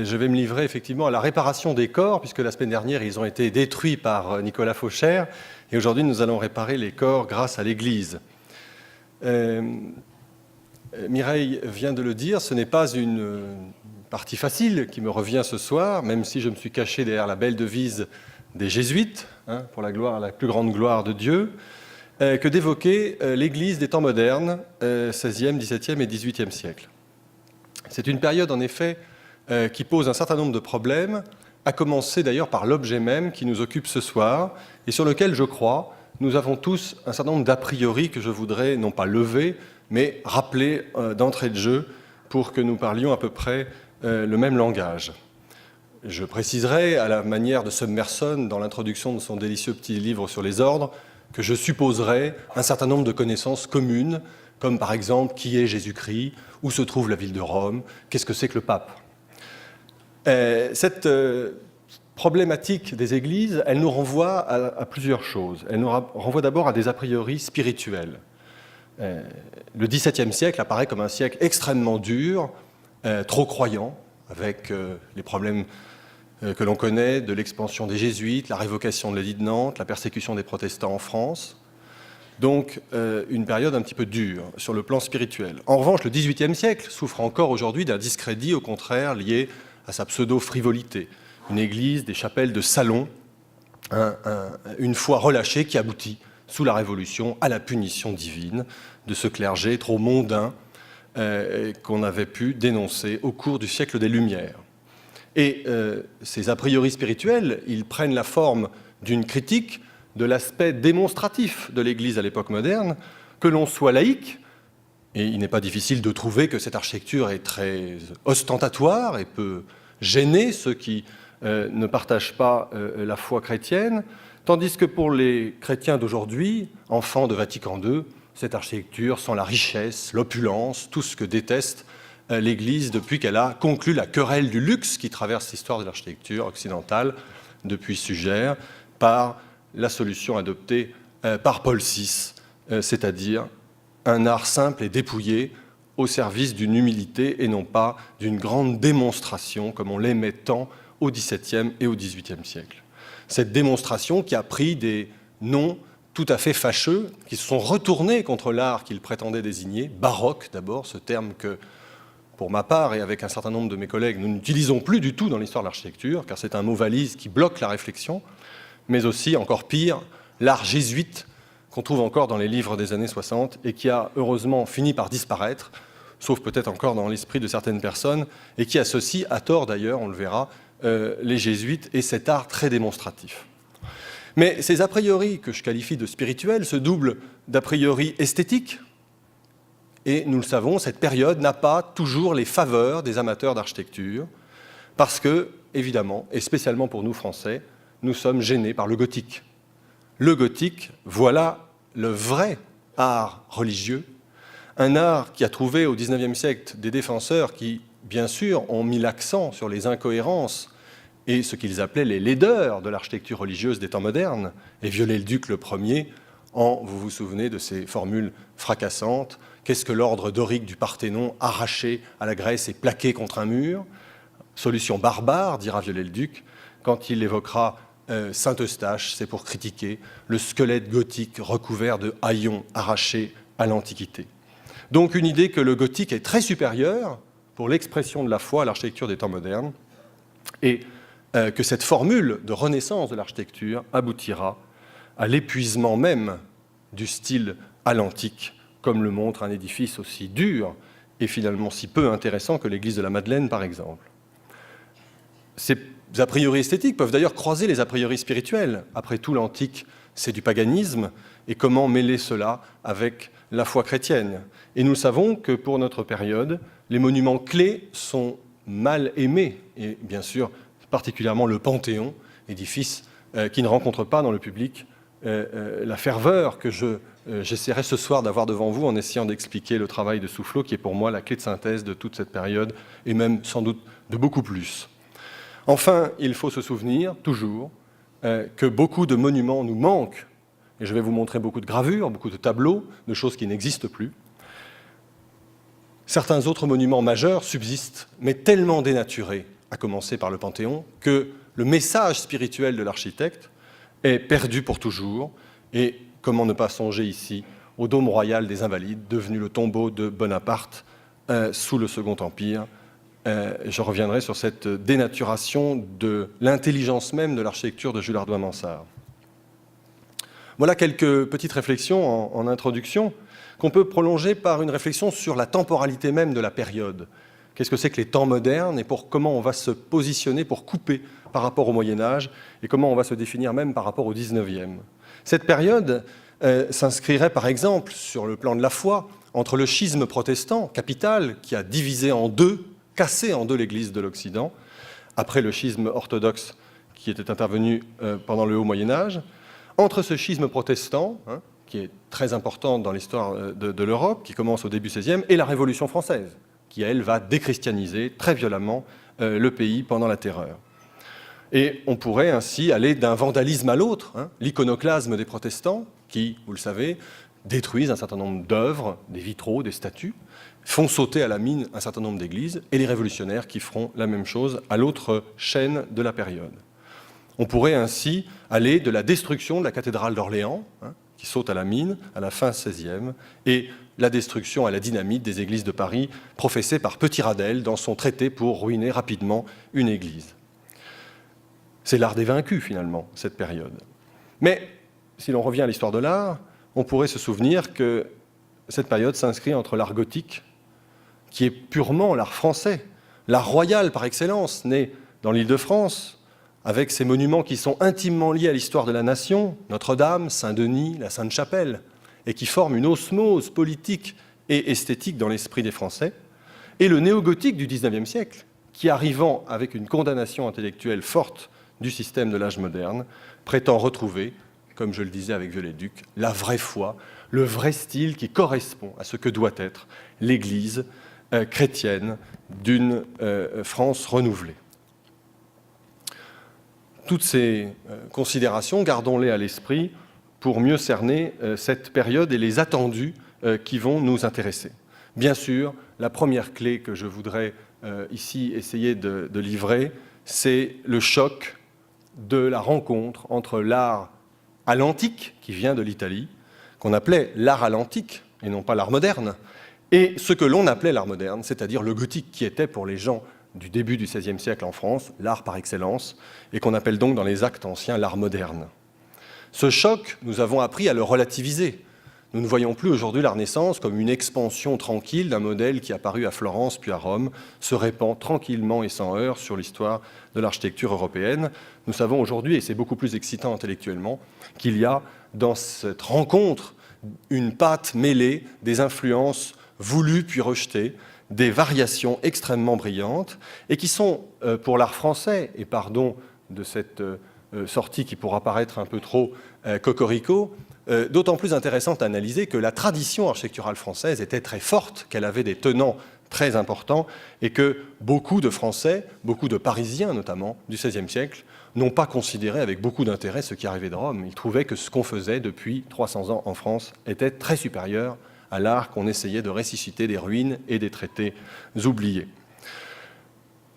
je vais me livrer effectivement à la réparation des corps, puisque la semaine dernière, ils ont été détruits par Nicolas Fauchère, et aujourd'hui, nous allons réparer les corps grâce à l'Église. Mireille vient de le dire, ce n'est pas une partie facile qui me revient ce soir, même si je me suis caché derrière la belle devise des Jésuites, pour la plus grande gloire de Dieu, que d'évoquer l'Église des temps modernes, 16e, 17e et 18e siècle. C'est une période, en effet, qui pose un certain nombre de problèmes, à commencer d'ailleurs par l'objet même qui nous occupe ce soir, et sur lequel, je crois, nous avons tous un certain nombre d'a priori que je voudrais non pas lever, mais rappeler d'entrée de jeu pour que nous parlions à peu près le même langage. Je préciserai, à la manière de Summerson, dans l'introduction de son délicieux petit livre sur les ordres, que je supposerai un certain nombre de connaissances communes, comme par exemple qui est Jésus-Christ, où se trouve la ville de Rome, qu'est-ce que c'est que le pape. Cette problématique des églises, elle nous renvoie à plusieurs choses. Elle nous renvoie d'abord à des a priori spirituels. Le XVIIe siècle apparaît comme un siècle extrêmement dur, trop croyant, avec les problèmes que l'on connaît de l'expansion des jésuites, la révocation de l'édit de Nantes, la persécution des protestants en France. Donc une période un petit peu dure sur le plan spirituel. En revanche, le XVIIIe siècle souffre encore aujourd'hui d'un discrédit, au contraire, lié à sa pseudo-frivolité. Une église, des chapelles de salon, une foi relâchée qui aboutit, sous la Révolution, à la punition divine de ce clergé trop mondain qu'on avait pu dénoncer au cours du siècle des Lumières. Et ces a priori spirituels, ils prennent la forme d'une critique de l'aspect démonstratif de l'Église à l'époque moderne, que l'on soit laïque, et il n'est pas difficile de trouver que cette architecture est très ostentatoire et peut gêner ceux qui ne partagent pas la foi chrétienne, tandis que pour les chrétiens d'aujourd'hui, enfants de Vatican II, cette architecture sans la richesse, l'opulence, tout ce que déteste l'Église depuis qu'elle a conclu la querelle du luxe qui traverse l'histoire de l'architecture occidentale depuis Sugère, par la solution adoptée par Paul VI, c'est-à-dire un art simple et dépouillé au service d'une humilité et non pas d'une grande démonstration comme on l'aimait tant au XVIIe et au XVIIIe siècle. Cette démonstration qui a pris des noms tout à fait fâcheux, qui se sont retournés contre l'art qu'il prétendait désigner, baroque d'abord, ce terme que, pour ma part et avec un certain nombre de mes collègues, nous n'utilisons plus du tout dans l'histoire de l'architecture, car c'est un mot valise qui bloque la réflexion, mais aussi, encore pire, l'art jésuite qu'on trouve encore dans les livres des années 60 et qui a heureusement fini par disparaître, sauf peut-être encore dans l'esprit de certaines personnes, et qui associe, à tort d'ailleurs, on le verra, les jésuites et cet art très démonstratif. Mais ces a priori que je qualifie de spirituels se doublent d'a priori esthétiques, et nous le savons, cette période n'a pas toujours les faveurs des amateurs d'architecture, parce que, évidemment, et spécialement pour nous Français, nous sommes gênés par le gothique. Le gothique, voilà le vrai art religieux, un art qui a trouvé au XIXe siècle des défenseurs qui, bien sûr, ont mis l'accent sur les incohérences et ce qu'ils appelaient les laideurs de l'architecture religieuse des temps modernes, et Viollet-le-Duc le premier, vous vous souvenez de ces formules fracassantes, qu'est-ce que l'ordre dorique du Parthénon arraché à la Grèce et plaqué contre un mur? Solution barbare, dira Viollet-le-Duc, quand il évoquera Saint-Eustache, c'est pour critiquer le squelette gothique recouvert de haillons arrachés à l'Antiquité. Donc une idée que le gothique est très supérieur pour l'expression de la foi à l'architecture des temps modernes et que cette formule de renaissance de l'architecture aboutira à l'épuisement même du style à l'antique, comme le montre un édifice aussi dur et finalement si peu intéressant que l'église de la Madeleine, par exemple. Ces a priori esthétiques peuvent d'ailleurs croiser les a priori spirituels. Après tout, l'antique, c'est du paganisme, et comment mêler cela avec la foi chrétienne? Et nous savons que pour notre période, les monuments clés sont mal aimés, et bien sûr, particulièrement le Panthéon, édifice qui ne rencontre pas dans le public la ferveur que j'essaierai ce soir d'avoir devant vous en essayant d'expliquer le travail de Soufflot, qui est pour moi la clé de synthèse de toute cette période, et même sans doute de beaucoup plus. Enfin, il faut se souvenir, toujours, que beaucoup de monuments nous manquent, et je vais vous montrer beaucoup de gravures, beaucoup de tableaux, de choses qui n'existent plus. Certains autres monuments majeurs subsistent, mais tellement dénaturés à commencer par le Panthéon, que le message spirituel de l'architecte est perdu pour toujours. Et comment ne pas songer ici au dôme royal des Invalides, devenu le tombeau de Bonaparte sous le Second Empire. Je reviendrai sur cette dénaturation de l'intelligence même de l'architecture de Jules Hardouin-Mansart. Voilà quelques petites réflexions en introduction qu'on peut prolonger par une réflexion sur la temporalité même de la période. Qu'est-ce que c'est que les temps modernes et comment on va se positionner pour couper par rapport au Moyen-Âge et comment on va se définir même par rapport au XIXe. Cette période s'inscrirait par exemple sur le plan de la foi entre le schisme protestant capital qui a divisé en deux, cassé en deux l'Église de l'Occident, après le schisme orthodoxe qui était intervenu pendant le Haut Moyen-Âge, entre ce schisme protestant, qui est très important dans l'histoire de l'Europe, qui commence au début XVIe, et la Révolution française, qui, elle, va déchristianiser très violemment le pays pendant la Terreur. Et on pourrait ainsi aller d'un vandalisme à l'autre, l'iconoclasme des protestants, qui, vous le savez, détruisent un certain nombre d'œuvres, des vitraux, des statues, font sauter à la mine un certain nombre d'églises, et les révolutionnaires qui feront la même chose à l'autre chaîne de la période. On pourrait ainsi aller de la destruction de la cathédrale d'Orléans, qui saute à la mine à la fin XVIe, et la destruction à la dynamite des églises de Paris, professée par Petit Radel dans son traité pour ruiner rapidement une église. C'est l'art des vaincus, finalement, cette période. Mais, si l'on revient à l'histoire de l'art, on pourrait se souvenir que cette période s'inscrit entre l'art gothique, qui est purement l'art français, l'art royal par excellence, né dans l'Île-de-France, avec ces monuments qui sont intimement liés à l'histoire de la nation, Notre-Dame, Saint-Denis, la Sainte-Chapelle, et qui forment une osmose politique et esthétique dans l'esprit des Français, et le néo-gothique du XIXe siècle, qui, arrivant avec une condamnation intellectuelle forte du système de l'âge moderne, prétend retrouver, comme je le disais avec Viollet-le-Duc, la vraie foi, le vrai style qui correspond à ce que doit être l'Église chrétienne d'une France renouvelée. Toutes ces considérations, gardons-les à l'esprit pour mieux cerner cette période et les attendus qui vont nous intéresser. Bien sûr, la première clé que je voudrais ici essayer de livrer, c'est le choc de la rencontre entre l'art à l'antique, qui vient de l'Italie, qu'on appelait l'art à l'antique, et non pas l'art moderne, et ce que l'on appelait l'art moderne, c'est-à-dire le gothique, qui était pour les gens du début du XVIe siècle en France, l'art par excellence, et qu'on appelle donc dans les actes anciens l'art moderne. Ce choc, nous avons appris à le relativiser. Nous ne voyons plus aujourd'hui la Renaissance comme une expansion tranquille d'un modèle qui, apparu à Florence puis à Rome, se répand tranquillement et sans heurts sur l'histoire de l'architecture européenne. Nous savons aujourd'hui, et c'est beaucoup plus excitant intellectuellement, qu'il y a dans cette rencontre une pâte mêlée des influences voulues puis rejetées, des variations extrêmement brillantes, et qui sont, pour l'art français, et pardon de cette sortie qui pourra paraître un peu trop cocorico, d'autant plus intéressante à analyser que la tradition architecturale française était très forte, qu'elle avait des tenants très importants, et que beaucoup de Français, beaucoup de Parisiens notamment, du XVIe siècle, n'ont pas considéré avec beaucoup d'intérêt ce qui arrivait de Rome. Ils trouvaient que ce qu'on faisait depuis 300 ans en France était très supérieur à l'art qu'on essayait de ressusciter des ruines et des traités oubliés.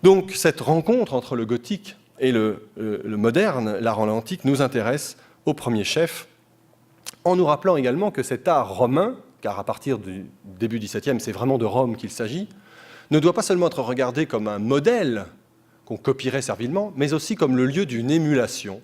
Donc cette rencontre entre le gothique et le moderne, l'art en l'antique, nous intéresse au premier chef, en nous rappelant également que cet art romain, car à partir du début XVIIe, c'est vraiment de Rome qu'il s'agit, ne doit pas seulement être regardé comme un modèle qu'on copierait servilement, mais aussi comme le lieu d'une émulation,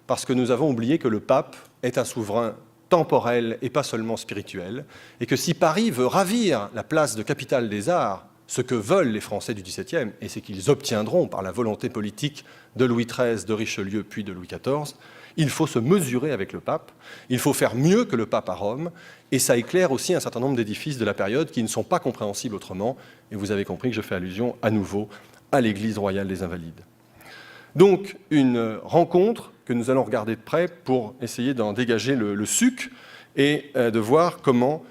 parce que nous avons oublié que le pape est un souverain temporel et pas seulement spirituel, et que si Paris veut ravir la place de capitale des arts, ce que veulent les Français du XVIIe, et c'est qu'ils obtiendront par la volonté politique de Louis XIII, de Richelieu, puis de Louis XIV, il faut se mesurer avec le pape, il faut faire mieux que le pape à Rome, et ça éclaire aussi un certain nombre d'édifices de la période qui ne sont pas compréhensibles autrement, et vous avez compris que je fais allusion à nouveau à l'Église royale des Invalides. Donc, une rencontre que nous allons regarder de près pour essayer d'en dégager le suc et de voir comment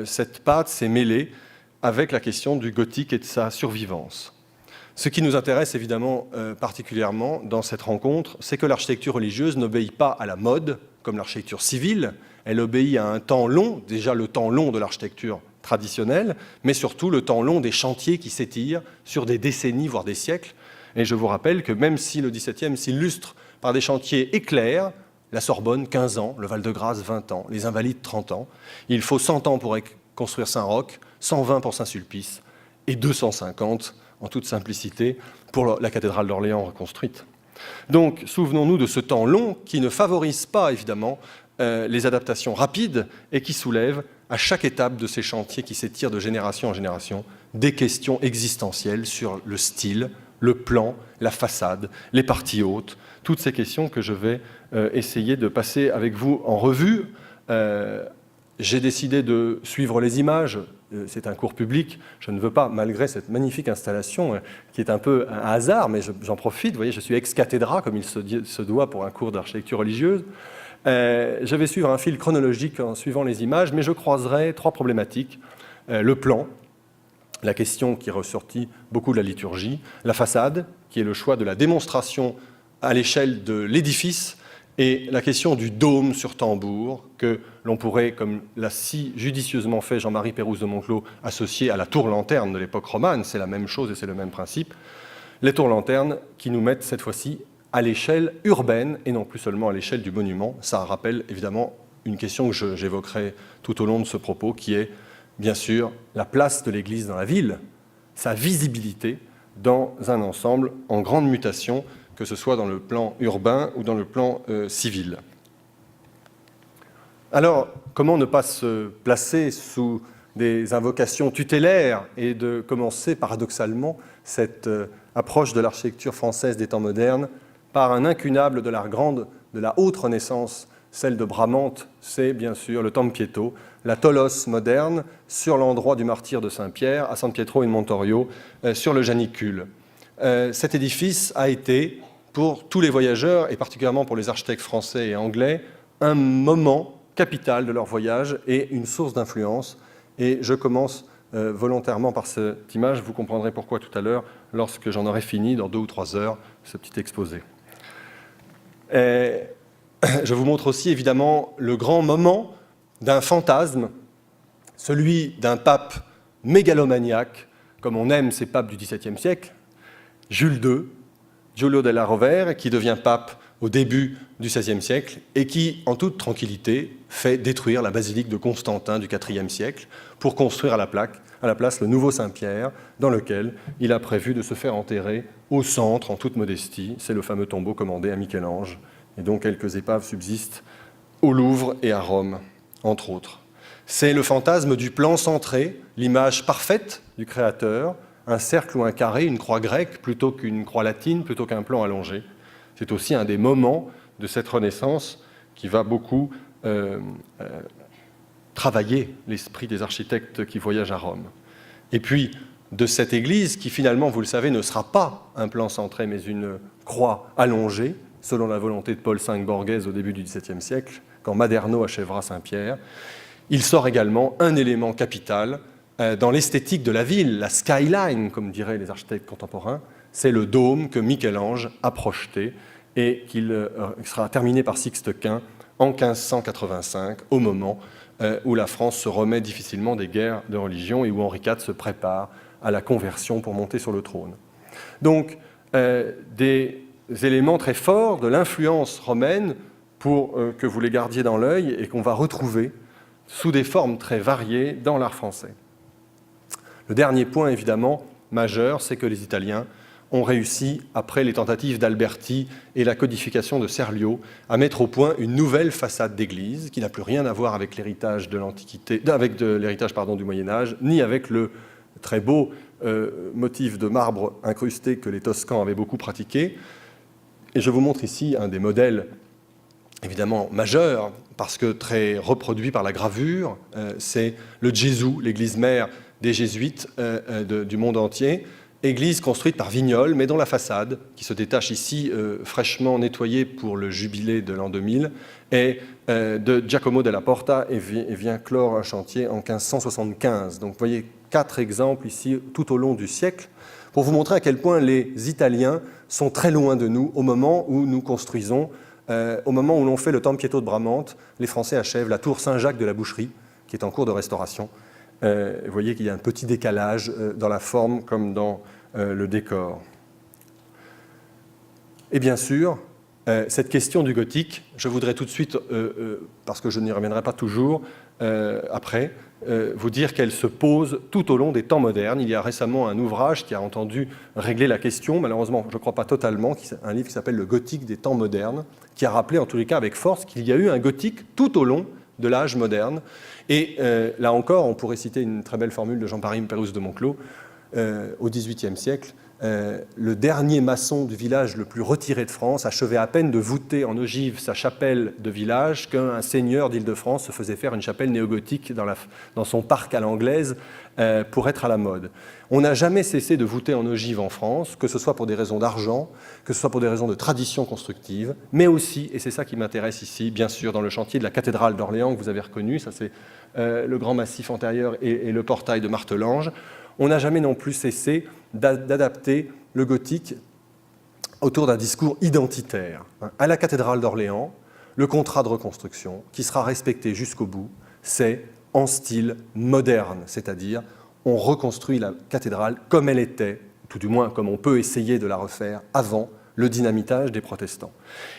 cette pâte s'est mêlée avec la question du gothique et de sa survivance. Ce qui nous intéresse évidemment particulièrement dans cette rencontre, c'est que l'architecture religieuse n'obéit pas à la mode, comme l'architecture civile, elle obéit à un temps long, déjà le temps long de l'architecture traditionnelle, mais surtout le temps long des chantiers qui s'étirent sur des décennies, voire des siècles, Et je vous rappelle que même si le XVIIe s'illustre par des chantiers éclairs, la Sorbonne, 15 ans, le Val-de-Grâce, 20 ans, les Invalides, 30 ans, il faut 100 ans pour construire Saint-Roch, 120 pour Saint-Sulpice et 250, en toute simplicité, pour la cathédrale d'Orléans reconstruite. Donc, souvenons-nous de ce temps long qui ne favorise pas, évidemment, les adaptations rapides et qui soulève, à chaque étape de ces chantiers qui s'étirent de génération en génération, des questions existentielles sur le style, le plan, la façade, les parties hautes, toutes ces questions que je vais essayer de passer avec vous en revue. J'ai décidé de suivre les images. C'est un cours public. Je ne veux pas, malgré cette magnifique installation, qui est un peu un hasard, mais j'en profite. Vous voyez, je suis ex cathedra, comme il se doit pour un cours d'architecture religieuse. Je vais suivre un fil chronologique en suivant les images, mais je croiserai trois problématiques. Le plan, la question qui est ressortie beaucoup de la liturgie, la façade, qui est le choix de la démonstration à l'échelle de l'édifice, et la question du dôme sur tambour, que l'on pourrait, comme l'a si judicieusement fait Jean-Marie Pérouse de Monclos, associer à la tour-lanterne de l'époque romane. C'est la même chose et c'est le même principe. Les tours-lanternes qui nous mettent cette fois-ci à l'échelle urbaine et non plus seulement à l'échelle du monument. Ça rappelle évidemment une question que j'évoquerai tout au long de ce propos, qui est bien sûr la place de l'Église dans la ville, sa visibilité dans un ensemble en grande mutation, que ce soit dans le plan urbain ou dans le plan civil. Alors, comment ne pas se placer sous des invocations tutélaires et de commencer paradoxalement cette approche de l'architecture française des temps modernes par un incunable de l'art grande, de la haute Renaissance, celle de Bramante, c'est bien sûr le Tempietto, la Tolos moderne, sur l'endroit du martyre de Saint-Pierre, à San Pietro in Montorio, sur le Janicule. Cet édifice a été, pour tous les voyageurs, et particulièrement pour les architectes français et anglais, un moment capital de leur voyage et une source d'influence. Et je commence volontairement par cette image, vous comprendrez pourquoi tout à l'heure, lorsque j'en aurai fini, dans 2 ou 3 heures, ce petit exposé. Je vous montre aussi évidemment le grand moment d'un fantasme, celui d'un pape mégalomaniaque, comme on aime ces papes du XVIIe siècle, Jules II, Giulio della Rovere, qui devient pape au début du XVIe siècle et qui, en toute tranquillité, fait détruire la basilique de Constantin du IVe siècle pour construire à la place le nouveau Saint-Pierre, dans lequel il a prévu de se faire enterrer au centre, en toute modestie. C'est le fameux tombeau commandé à Michel-Ange, et dont quelques épaves subsistent au Louvre et à Rome, entre autres. C'est le fantasme du plan centré, l'image parfaite du Créateur, un cercle ou un carré, une croix grecque plutôt qu'une croix latine, plutôt qu'un plan allongé. C'est aussi un des moments de cette Renaissance qui va beaucoup travailler l'esprit des architectes qui voyagent à Rome. Et puis, de cette église qui, finalement, vous le savez, ne sera pas un plan centré, mais une croix allongée, selon la volonté de Paul V Borghese au début du XVIIe siècle, quand Maderno achèvera Saint-Pierre. Il sort également un élément capital dans l'esthétique de la ville, la skyline, comme diraient les architectes contemporains, c'est le dôme que Michel-Ange a projeté et qui sera terminé par Sixte Quint en 1585, au moment où la France se remet difficilement des guerres de religion et où Henri IV se prépare à la conversion pour monter sur le trône. Donc, des éléments très forts de l'influence romaine pour que vous les gardiez dans l'œil et qu'on va retrouver sous des formes très variées dans l'art français. Le dernier point, évidemment, majeur, c'est que les Italiens ont réussi, après les tentatives d'Alberti et la codification de Serlio, à mettre au point une nouvelle façade d'église qui n'a plus rien à voir avec l'héritage de l'Antiquité, avec l'héritage du Moyen-Âge, ni avec le très beau motif de marbre incrusté que les Toscans avaient beaucoup pratiqué. Et je vous montre ici un des modèles évidemment majeurs, parce que très reproduit par la gravure, c'est le Gesù, l'église mère des jésuites du monde entier, église construite par Vignol, mais dont la façade, qui se détache ici, fraîchement nettoyée pour le jubilé de l'an 2000, est de Giacomo della Porta et vient clore un chantier en 1575. Donc vous voyez 4 exemples ici tout au long du siècle, pour vous montrer à quel point les Italiens sont très loin de nous au moment où nous construisons, au moment où l'on fait le Tempietto de Bramante, les Français achèvent la tour Saint-Jacques de la Boucherie, qui est en cours de restauration. Vous voyez qu'il y a un petit décalage dans la forme comme dans le décor. Et bien sûr, cette question du gothique, je voudrais tout de suite, parce que je n'y reviendrai pas toujours après, vous dire qu'elle se pose tout au long des temps modernes. Il y a récemment un ouvrage qui a entendu régler la question, malheureusement je ne crois pas totalement, un livre qui s'appelle « Le gothique des temps modernes », qui a rappelé en tous les cas avec force qu'il y a eu un gothique tout au long de l'âge moderne. Et là encore, on pourrait citer une très belle formule de Jean-Paris Pérouse de Monclos, au XVIIIe siècle, le dernier maçon du village le plus retiré de France achevait à peine de voûter en ogive sa chapelle de village qu'un seigneur d'Île-de-France se faisait faire une chapelle néogothique dans son parc à l'anglaise pour être à la mode. On n'a jamais cessé de voûter en ogive en France, que ce soit pour des raisons d'argent, que ce soit pour des raisons de tradition constructive, mais aussi, et c'est ça qui m'intéresse ici, bien sûr, dans le chantier de la cathédrale d'Orléans que vous avez reconnu, ça c'est le grand massif antérieur et le portail de Martelange. On n'a jamais non plus cessé d'adapter le gothique autour d'un discours identitaire. À la cathédrale d'Orléans, le contrat de reconstruction, qui sera respecté jusqu'au bout, c'est en style moderne, c'est-à-dire on reconstruit la cathédrale comme elle était, tout du moins comme on peut essayer de la refaire avant le dynamitage des protestants.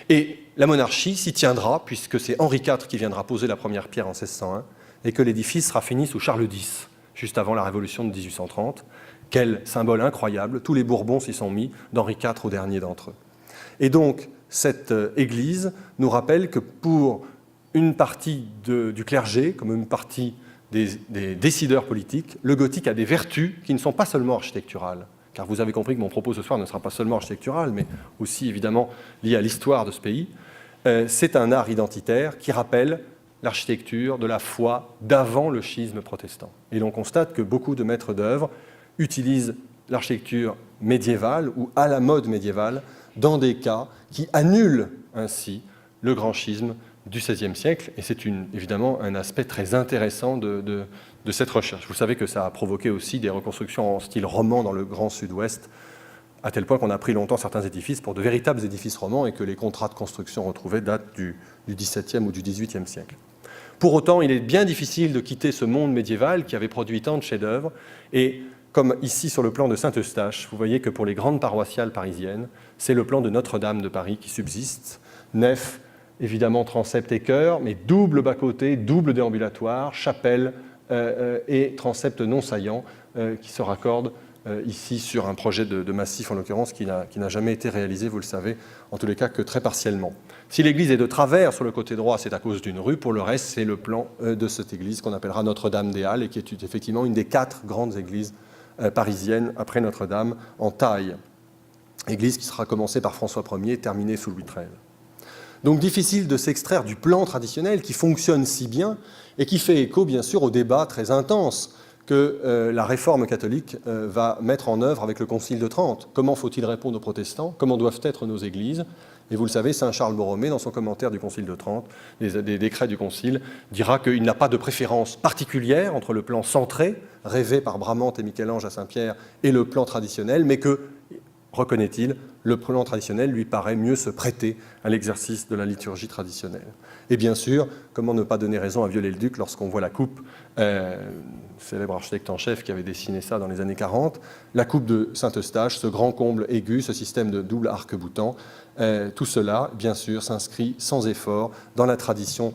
Et la monarchie s'y tiendra, puisque c'est Henri IV qui viendra poser la première pierre en 1601, et que l'édifice sera fini sous Charles X, juste avant la Révolution de 1830. Quel symbole incroyable, tous les Bourbons s'y sont mis, d'Henri IV au dernier d'entre eux. Et donc, cette église nous rappelle que pour une partie du clergé, comme une partie des décideurs politiques, le gothique a des vertus qui ne sont pas seulement architecturales. Car vous avez compris que mon propos ce soir ne sera pas seulement architectural, mais aussi évidemment lié à l'histoire de ce pays. C'est un art identitaire qui rappelle l'architecture de la foi d'avant le schisme protestant. Et l'on constate que beaucoup de maîtres d'œuvre utilisent l'architecture médiévale ou à la mode médiévale dans des cas qui annulent ainsi le grand schisme du XVIe siècle. Et c'est évidemment un aspect très intéressant de cette recherche. Vous savez que ça a provoqué aussi des reconstructions en style roman dans le Grand Sud-Ouest, à tel point qu'on a pris longtemps certains édifices pour de véritables édifices romans et que les contrats de construction retrouvés datent du XVIIe ou du XVIIIe siècle. Pour autant, il est bien difficile de quitter ce monde médiéval qui avait produit tant de chefs-d'œuvre. Et comme ici sur le plan de Saint-Eustache, vous voyez que pour les grandes paroissiales parisiennes, c'est le plan de Notre-Dame de Paris qui subsiste. Nef, évidemment transept et chœur, mais double bas-côté, double déambulatoire, chapelle et transept non saillant qui se raccordent ici sur un projet de massif, en l'occurrence, qui n'a jamais été réalisé, vous le savez, en tous les cas que très partiellement. Si l'église est de travers sur le côté droit, c'est à cause d'une rue. Pour le reste, c'est le plan de cette église qu'on appellera Notre-Dame des Halles et qui est effectivement une des 4 grandes églises parisiennes après Notre-Dame en taille. Église qui sera commencée par François Ier et terminée sous Louis XIII. Donc difficile de s'extraire du plan traditionnel qui fonctionne si bien et qui fait écho, bien sûr, au débat très intense que la réforme catholique va mettre en œuvre avec le Concile de Trente. Comment faut-il répondre aux protestants? Comment doivent être nos églises? Et vous le savez, saint Charles Borromée, dans son commentaire du Concile de Trente, des décrets du Concile, dira qu'il n'a pas de préférence particulière entre le plan centré, rêvé par Bramante et Michel-Ange à Saint-Pierre, et le plan traditionnel, mais que, reconnaît-il, le plan traditionnel lui paraît mieux se prêter à l'exercice de la liturgie traditionnelle. Et bien sûr, comment ne pas donner raison à Viollet-le-Duc lorsqu'on voit la coupe, célèbre architecte en chef qui avait dessiné ça dans les années 40, la coupe de Saint-Eustache, ce grand comble aigu, ce système de double arc-boutant, tout cela, bien sûr, s'inscrit sans effort dans la tradition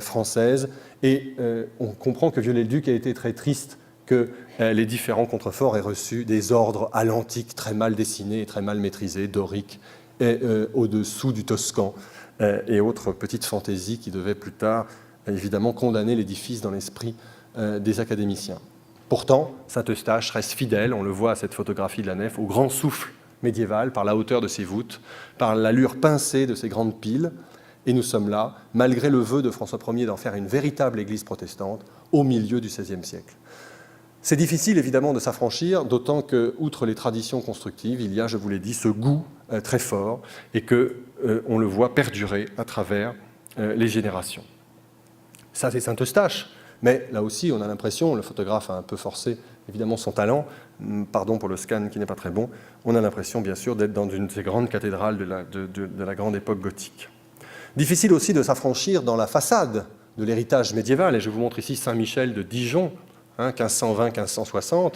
française. Et on comprend que Viollet-le-Duc a été très triste que les différents contreforts aient reçu des ordres à l'antique très mal dessinés et très mal maîtrisés, doriques, et au-dessous du toscan, et autres petites fantaisies qui devaient plus tard, évidemment, condamner l'édifice dans l'esprit des académiciens. Pourtant, Saint-Eustache reste fidèle, on le voit à cette photographie de la nef, au grand souffle médiéval, par la hauteur de ses voûtes, par l'allure pincée de ses grandes piles. Et nous sommes là, malgré le vœu de François Ier d'en faire une véritable église protestante, au milieu du XVIe siècle. C'est difficile, évidemment, de s'affranchir, d'autant que, outre les traditions constructives, il y a, je vous l'ai dit, ce goût très fort, et qu'on le voit perdurer à travers les générations. Ça, c'est Saint-Eustache. Mais là aussi, on a l'impression, le photographe a un peu forcé évidemment son talent, pardon pour le scan qui n'est pas très bon, on a l'impression bien sûr d'être dans une de ces grandes cathédrales de la grande époque gothique. Difficile aussi de s'affranchir dans la façade de l'héritage médiéval, et je vous montre ici Saint-Michel de Dijon, 1520-1560,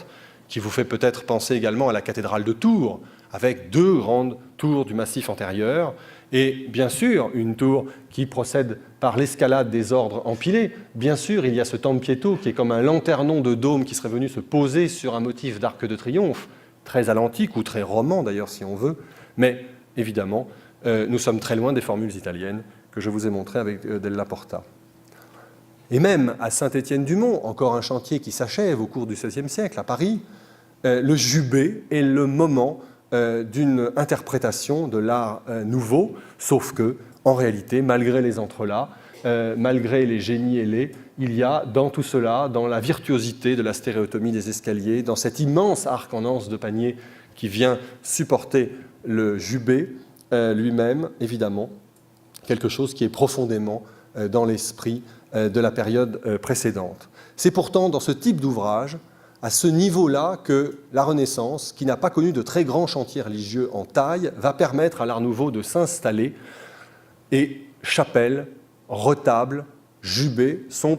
qui vous fait peut-être penser également à la cathédrale de Tours, avec 2 grandes tours du massif antérieur, et bien sûr, une tour qui procède par l'escalade des ordres empilés. Bien sûr, il y a ce tempietto qui est comme un lanternon de dôme qui serait venu se poser sur un motif d'arc de triomphe, très à l'antique ou très roman d'ailleurs si on veut, mais évidemment, nous sommes très loin des formules italiennes que je vous ai montrées avec Della Porta. Et même à Saint-Étienne-du-Mont, encore un chantier qui s'achève au cours du XVIe siècle à Paris, le jubé est le moment d'une interprétation de l'art nouveau, sauf que, en réalité, malgré les entrelacs, malgré les génies ailés, il y a dans tout cela, dans la virtuosité de la stéréotomie des escaliers, dans cet immense arc en anse de panier qui vient supporter le jubé lui-même, évidemment, quelque chose qui est profondément dans l'esprit de la période précédente. C'est pourtant dans ce type d'ouvrage, à ce niveau-là, que la Renaissance, qui n'a pas connu de très grands chantiers religieux en taille, va permettre à l'Art nouveau de s'installer. Et chapelle, retable, jubé sont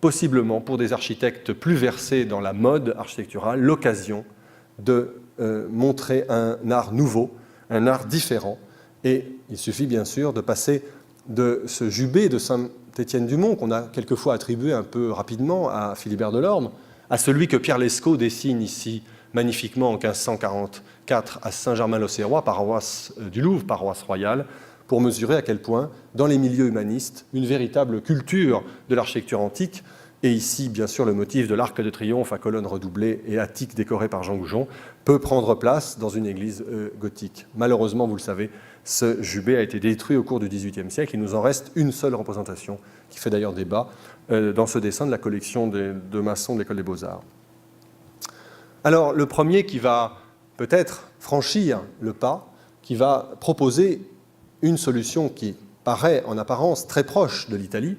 possiblement, pour des architectes plus versés dans la mode architecturale, l'occasion de montrer un art nouveau, un art différent. Et il suffit bien sûr de passer de ce jubé de Saint-Étienne-du-Mont, qu'on a quelquefois attribué un peu rapidement à Philibert Delorme, à celui que Pierre Lescot dessine ici magnifiquement en 1544 à Saint-Germain-l'Auxerrois, paroisse du Louvre, paroisse royale, pour mesurer à quel point, dans les milieux humanistes, une véritable culture de l'architecture antique, et ici, bien sûr, le motif de l'arc de triomphe à colonnes redoublées et attique décoré par Jean Goujon, peut prendre place dans une église gothique. Malheureusement, vous le savez, ce jubé a été détruit au cours du XVIIIe siècle. Il nous en reste une seule représentation, qui fait d'ailleurs débat, dans ce dessin de la collection de maçons de l'École des Beaux-Arts. Alors, le premier qui va peut-être franchir le pas, qui va proposer une solution qui paraît en apparence très proche de l'Italie,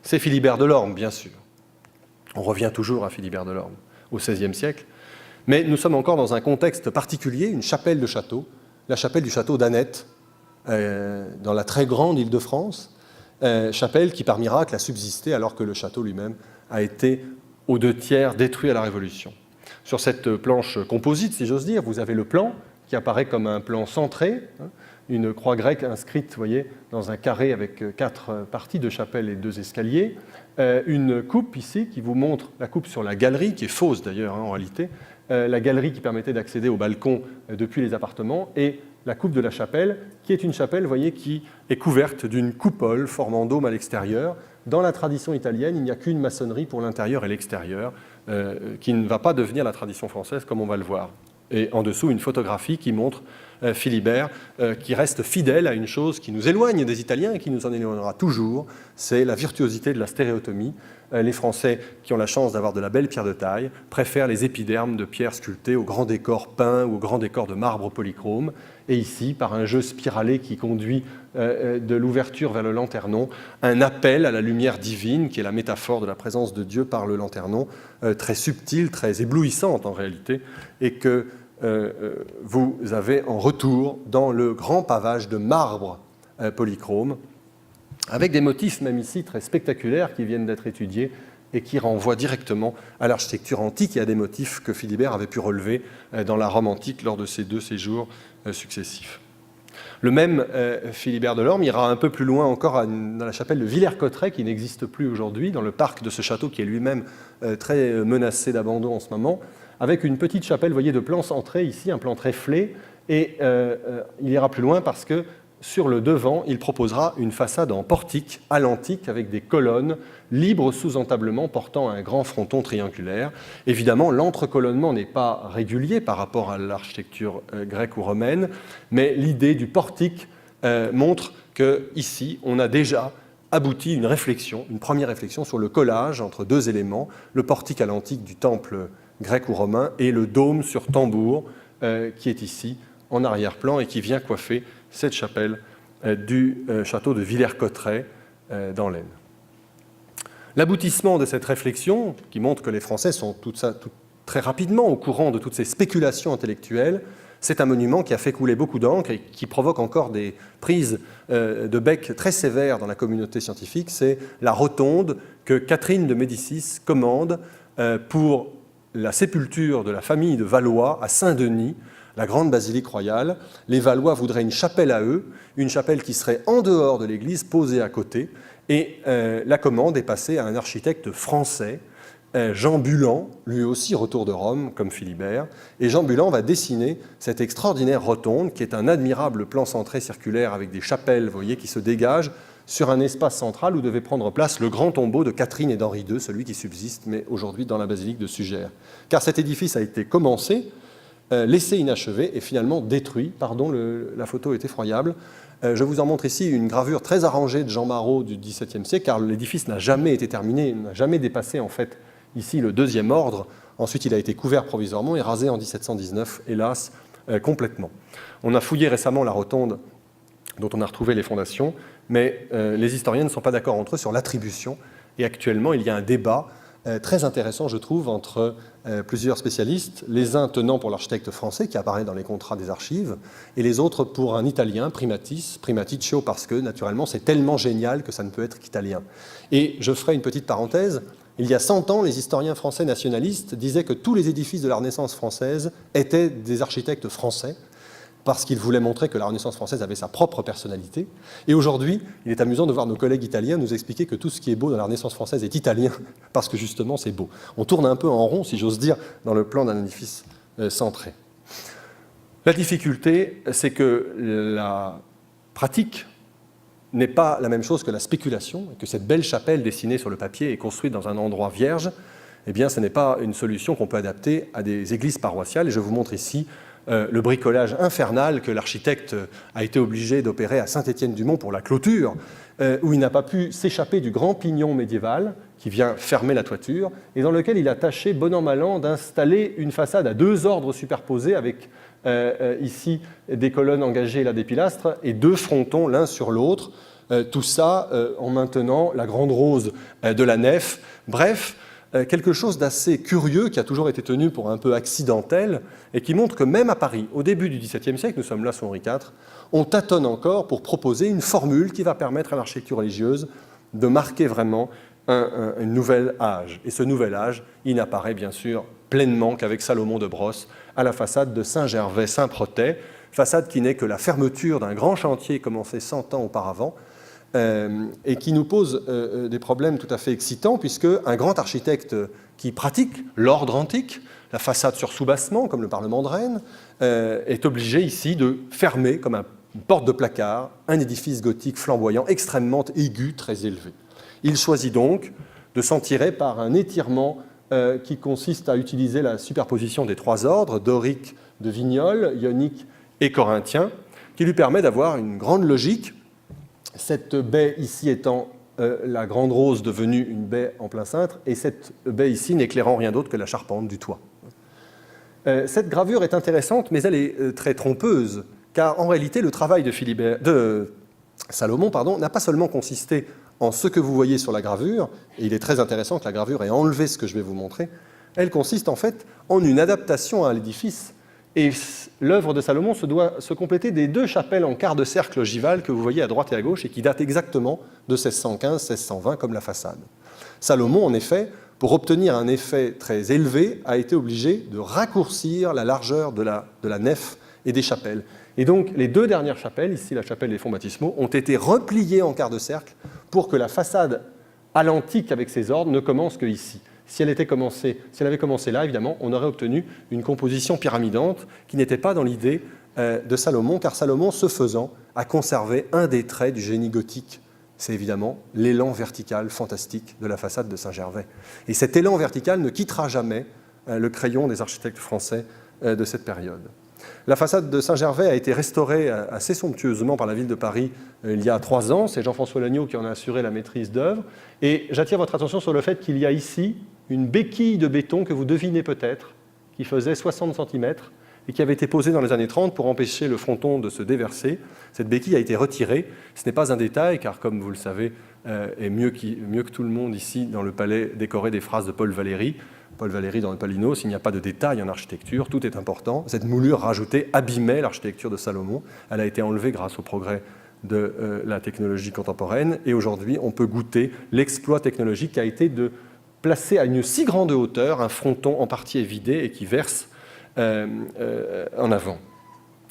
c'est Philibert Delorme, bien sûr. On revient toujours à Philibert Delorme, au XVIe siècle, mais nous sommes encore dans un contexte particulier, une chapelle de château, la chapelle du château d'Annette, dans la très grande Île-de-France, chapelle qui, par miracle, a subsisté alors que le château lui-même a été aux 2/3 détruit à la Révolution. Sur cette planche composite, si j'ose dire, vous avez le plan qui apparaît comme un plan centré, une croix grecque inscrite, vous voyez, dans un carré avec 4 parties, 2 chapelles et 2 escaliers, une coupe ici qui vous montre la coupe sur la galerie, qui est fausse d'ailleurs en réalité, la galerie qui permettait d'accéder au balcon depuis les appartements, et la coupe de la chapelle, qui est une chapelle, vous voyez, qui est couverte d'une coupole formant dôme à l'extérieur. Dans la tradition italienne, il n'y a qu'une maçonnerie pour l'intérieur et l'extérieur, qui ne va pas devenir la tradition française, comme on va le voir. Et en dessous, une photographie qui montre Philibert, qui reste fidèle à une chose qui nous éloigne des Italiens et qui nous en éloignera toujours, c'est la virtuosité de la stéréotomie. Les Français qui ont la chance d'avoir de la belle pierre de taille préfèrent les épidermes de pierre sculptée aux grands décors peints ou aux grands décors de marbre polychrome. Et ici, par un jeu spiralé qui conduit de l'ouverture vers le lanternon, un appel à la lumière divine, qui est la métaphore de la présence de Dieu par le lanternon, très subtile, très éblouissante en réalité, et que vous avez en retour dans le grand pavage de marbre polychrome, avec des motifs même ici très spectaculaires qui viennent d'être étudiés et qui renvoient directement à l'architecture antique et à des motifs que Philibert avait pu relever dans la Rome antique lors de ses 2 séjours successifs. Le même Philibert Delorme ira un peu plus loin encore dans la chapelle de Villers-Cotterêts, qui n'existe plus aujourd'hui, dans le parc de ce château qui est lui-même très menacé d'abandon en ce moment, avec une petite chapelle, vous voyez, de plan centré ici, un plan très flé, et il ira plus loin parce que sur le devant, il proposera une façade en portique à l'antique avec des colonnes libres sous entablement portant un grand fronton triangulaire. Évidemment, l'entrecolonnement n'est pas régulier par rapport à l'architecture grecque ou romaine, mais l'idée du portique montre qu'ici, on a déjà abouti une réflexion, une première réflexion sur le collage entre 2 éléments, le portique à l'antique du temple grec ou romain et le dôme sur tambour qui est ici en arrière-plan et qui vient coiffer cette chapelle du château de Villers-Cotterêts dans l'Aisne. L'aboutissement de cette réflexion, qui montre que les Français sont très rapidement au courant de toutes ces spéculations intellectuelles, c'est un monument qui a fait couler beaucoup d'encre et qui provoque encore des prises de bec très sévères dans la communauté scientifique. C'est la rotonde que Catherine de Médicis commande pour la sépulture de la famille de Valois à Saint-Denis, la grande basilique royale. Les Valois voudraient une chapelle à eux, une chapelle qui serait en dehors de l'église, posée à côté. Et la commande est passée à un architecte français, Jean Bulan, lui aussi retour de Rome, comme Philibert. Et Jean Bulan va dessiner cette extraordinaire rotonde, qui est un admirable plan centré circulaire avec des chapelles, vous voyez, qui se dégagent sur un espace central où devait prendre place le grand tombeau de Catherine et d'Henri II, celui qui subsiste, mais aujourd'hui dans la basilique de Sugères. Car cet édifice a été commencé, laissé inachevé et finalement détruit. Pardon, la photo est effroyable. Je vous en montre ici une gravure très arrangée de Jean Marot du XVIIe siècle, car l'édifice n'a jamais été terminé, n'a jamais dépassé en fait ici le deuxième ordre. Ensuite, il a été couvert provisoirement et rasé en 1719, hélas, complètement. On a fouillé récemment la rotonde dont on a retrouvé les fondations, mais les historiens ne sont pas d'accord entre eux sur l'attribution. Et actuellement, il y a un débat très intéressant, je trouve, entre plusieurs spécialistes, les uns tenant pour l'architecte français, qui apparaît dans les contrats des archives, et les autres pour un italien, Primaticcio, parce que, naturellement, c'est tellement génial que ça ne peut être qu'italien. Et je ferai une petite parenthèse. Il y a 100 ans, les historiens français nationalistes disaient que tous les édifices de la Renaissance française étaient des architectes français, parce qu'ils voulaient montrer que la Renaissance française avait sa propre personnalité. Et aujourd'hui, il est amusant de voir nos collègues italiens nous expliquer que tout ce qui est beau dans la Renaissance française est italien, parce que justement c'est beau. On tourne un peu en rond, si j'ose dire, dans le plan d'un édifice centré. La difficulté, c'est que la pratique n'est pas la même chose que la spéculation, et que cette belle chapelle dessinée sur le papier et construite dans un endroit vierge, eh bien, ce n'est pas une solution qu'on peut adapter à des églises paroissiales. Et je vous montre ici le bricolage infernal que l'architecte a été obligé d'opérer à Saint-Étienne-du-Mont pour la clôture, où il n'a pas pu s'échapper du grand pignon médiéval qui vient fermer la toiture, et dans lequel il a tâché, bon an mal an, d'installer une façade à 2 ordres superposés avec ici des colonnes engagées là des pilastres et 2 frontons l'un sur l'autre, tout ça en maintenant la grande rose de la nef. Bref, quelque chose d'assez curieux qui a toujours été tenu pour un peu accidentel et qui montre que même à Paris, au début du XVIIe siècle, nous sommes là sous Henri IV, on tâtonne encore pour proposer une formule qui va permettre à l'architecture religieuse de marquer vraiment un nouvel âge. Et ce nouvel âge, il n'apparaît bien sûr pleinement qu'avec Salomon de Brosse à la façade de Saint-Gervais-Saint-Protais, façade qui n'est que la fermeture d'un grand chantier commencé 100 ans auparavant, et qui nous pose des problèmes tout à fait excitants, puisque un grand architecte qui pratique l'ordre antique, la façade sur soubassement, comme le Parlement de Rennes, est obligé ici de fermer, comme une porte de placard, un édifice gothique flamboyant, extrêmement aigu, très élevé. Il choisit donc de s'en tirer par un étirement qui consiste à utiliser la superposition des 3 ordres, dorique, de Vignol, ionique et corinthien, qui lui permet d'avoir une grande logique. Cette baie ici étant la grande rose devenue une baie en plein cintre, et cette baie ici n'éclairant rien d'autre que la charpente du toit. Cette gravure est intéressante, mais elle est très trompeuse, car en réalité, le travail de Salomon n'a pas seulement consisté en ce que vous voyez sur la gravure, et il est très intéressant que la gravure ait enlevé ce que je vais vous montrer, elle consiste en fait en une adaptation à l'édifice. Et l'œuvre de Salomon doit se compléter des 2 chapelles en quart de cercle ogivale que vous voyez à droite et à gauche et qui datent exactement de 1615-1620 comme la façade. Salomon, en effet, pour obtenir un effet très élevé, a été obligé de raccourcir la largeur de la nef et des chapelles. Et donc les 2 dernières chapelles, ici la chapelle des fonds baptismaux, ont été repliées en quart de cercle pour que la façade à l'antique avec ses ordres ne commence que ici. Si elle avait commencé là, évidemment, on aurait obtenu une composition pyramidante qui n'était pas dans l'idée de Salomon, car Salomon, ce faisant, a conservé un des traits du génie gothique. C'est évidemment l'élan vertical fantastique de la façade de Saint-Gervais. Et cet élan vertical ne quittera jamais le crayon des architectes français de cette période. La façade de Saint-Gervais a été restaurée assez somptueusement par la ville de Paris il y a 3 ans. C'est Jean-François Lagneau qui en a assuré la maîtrise d'œuvre. Et j'attire votre attention sur le fait qu'il y a ici une béquille de béton que vous devinez peut-être, qui faisait 60 cm et qui avait été posée dans les années 30 pour empêcher le fronton de se déverser. Cette béquille a été retirée. Ce n'est pas un détail, car comme vous le savez, et mieux que tout le monde ici dans le palais décoré des phrases de Paul Valéry dans le Palinos, il n'y a pas de détail en architecture, tout est important. Cette moulure rajoutée abîmait l'architecture de Salomon. Elle a été enlevée grâce au progrès de la technologie contemporaine, et aujourd'hui on peut goûter l'exploit technologique qui a été de placer à une si grande hauteur un fronton en partie évidé et qui verse en avant.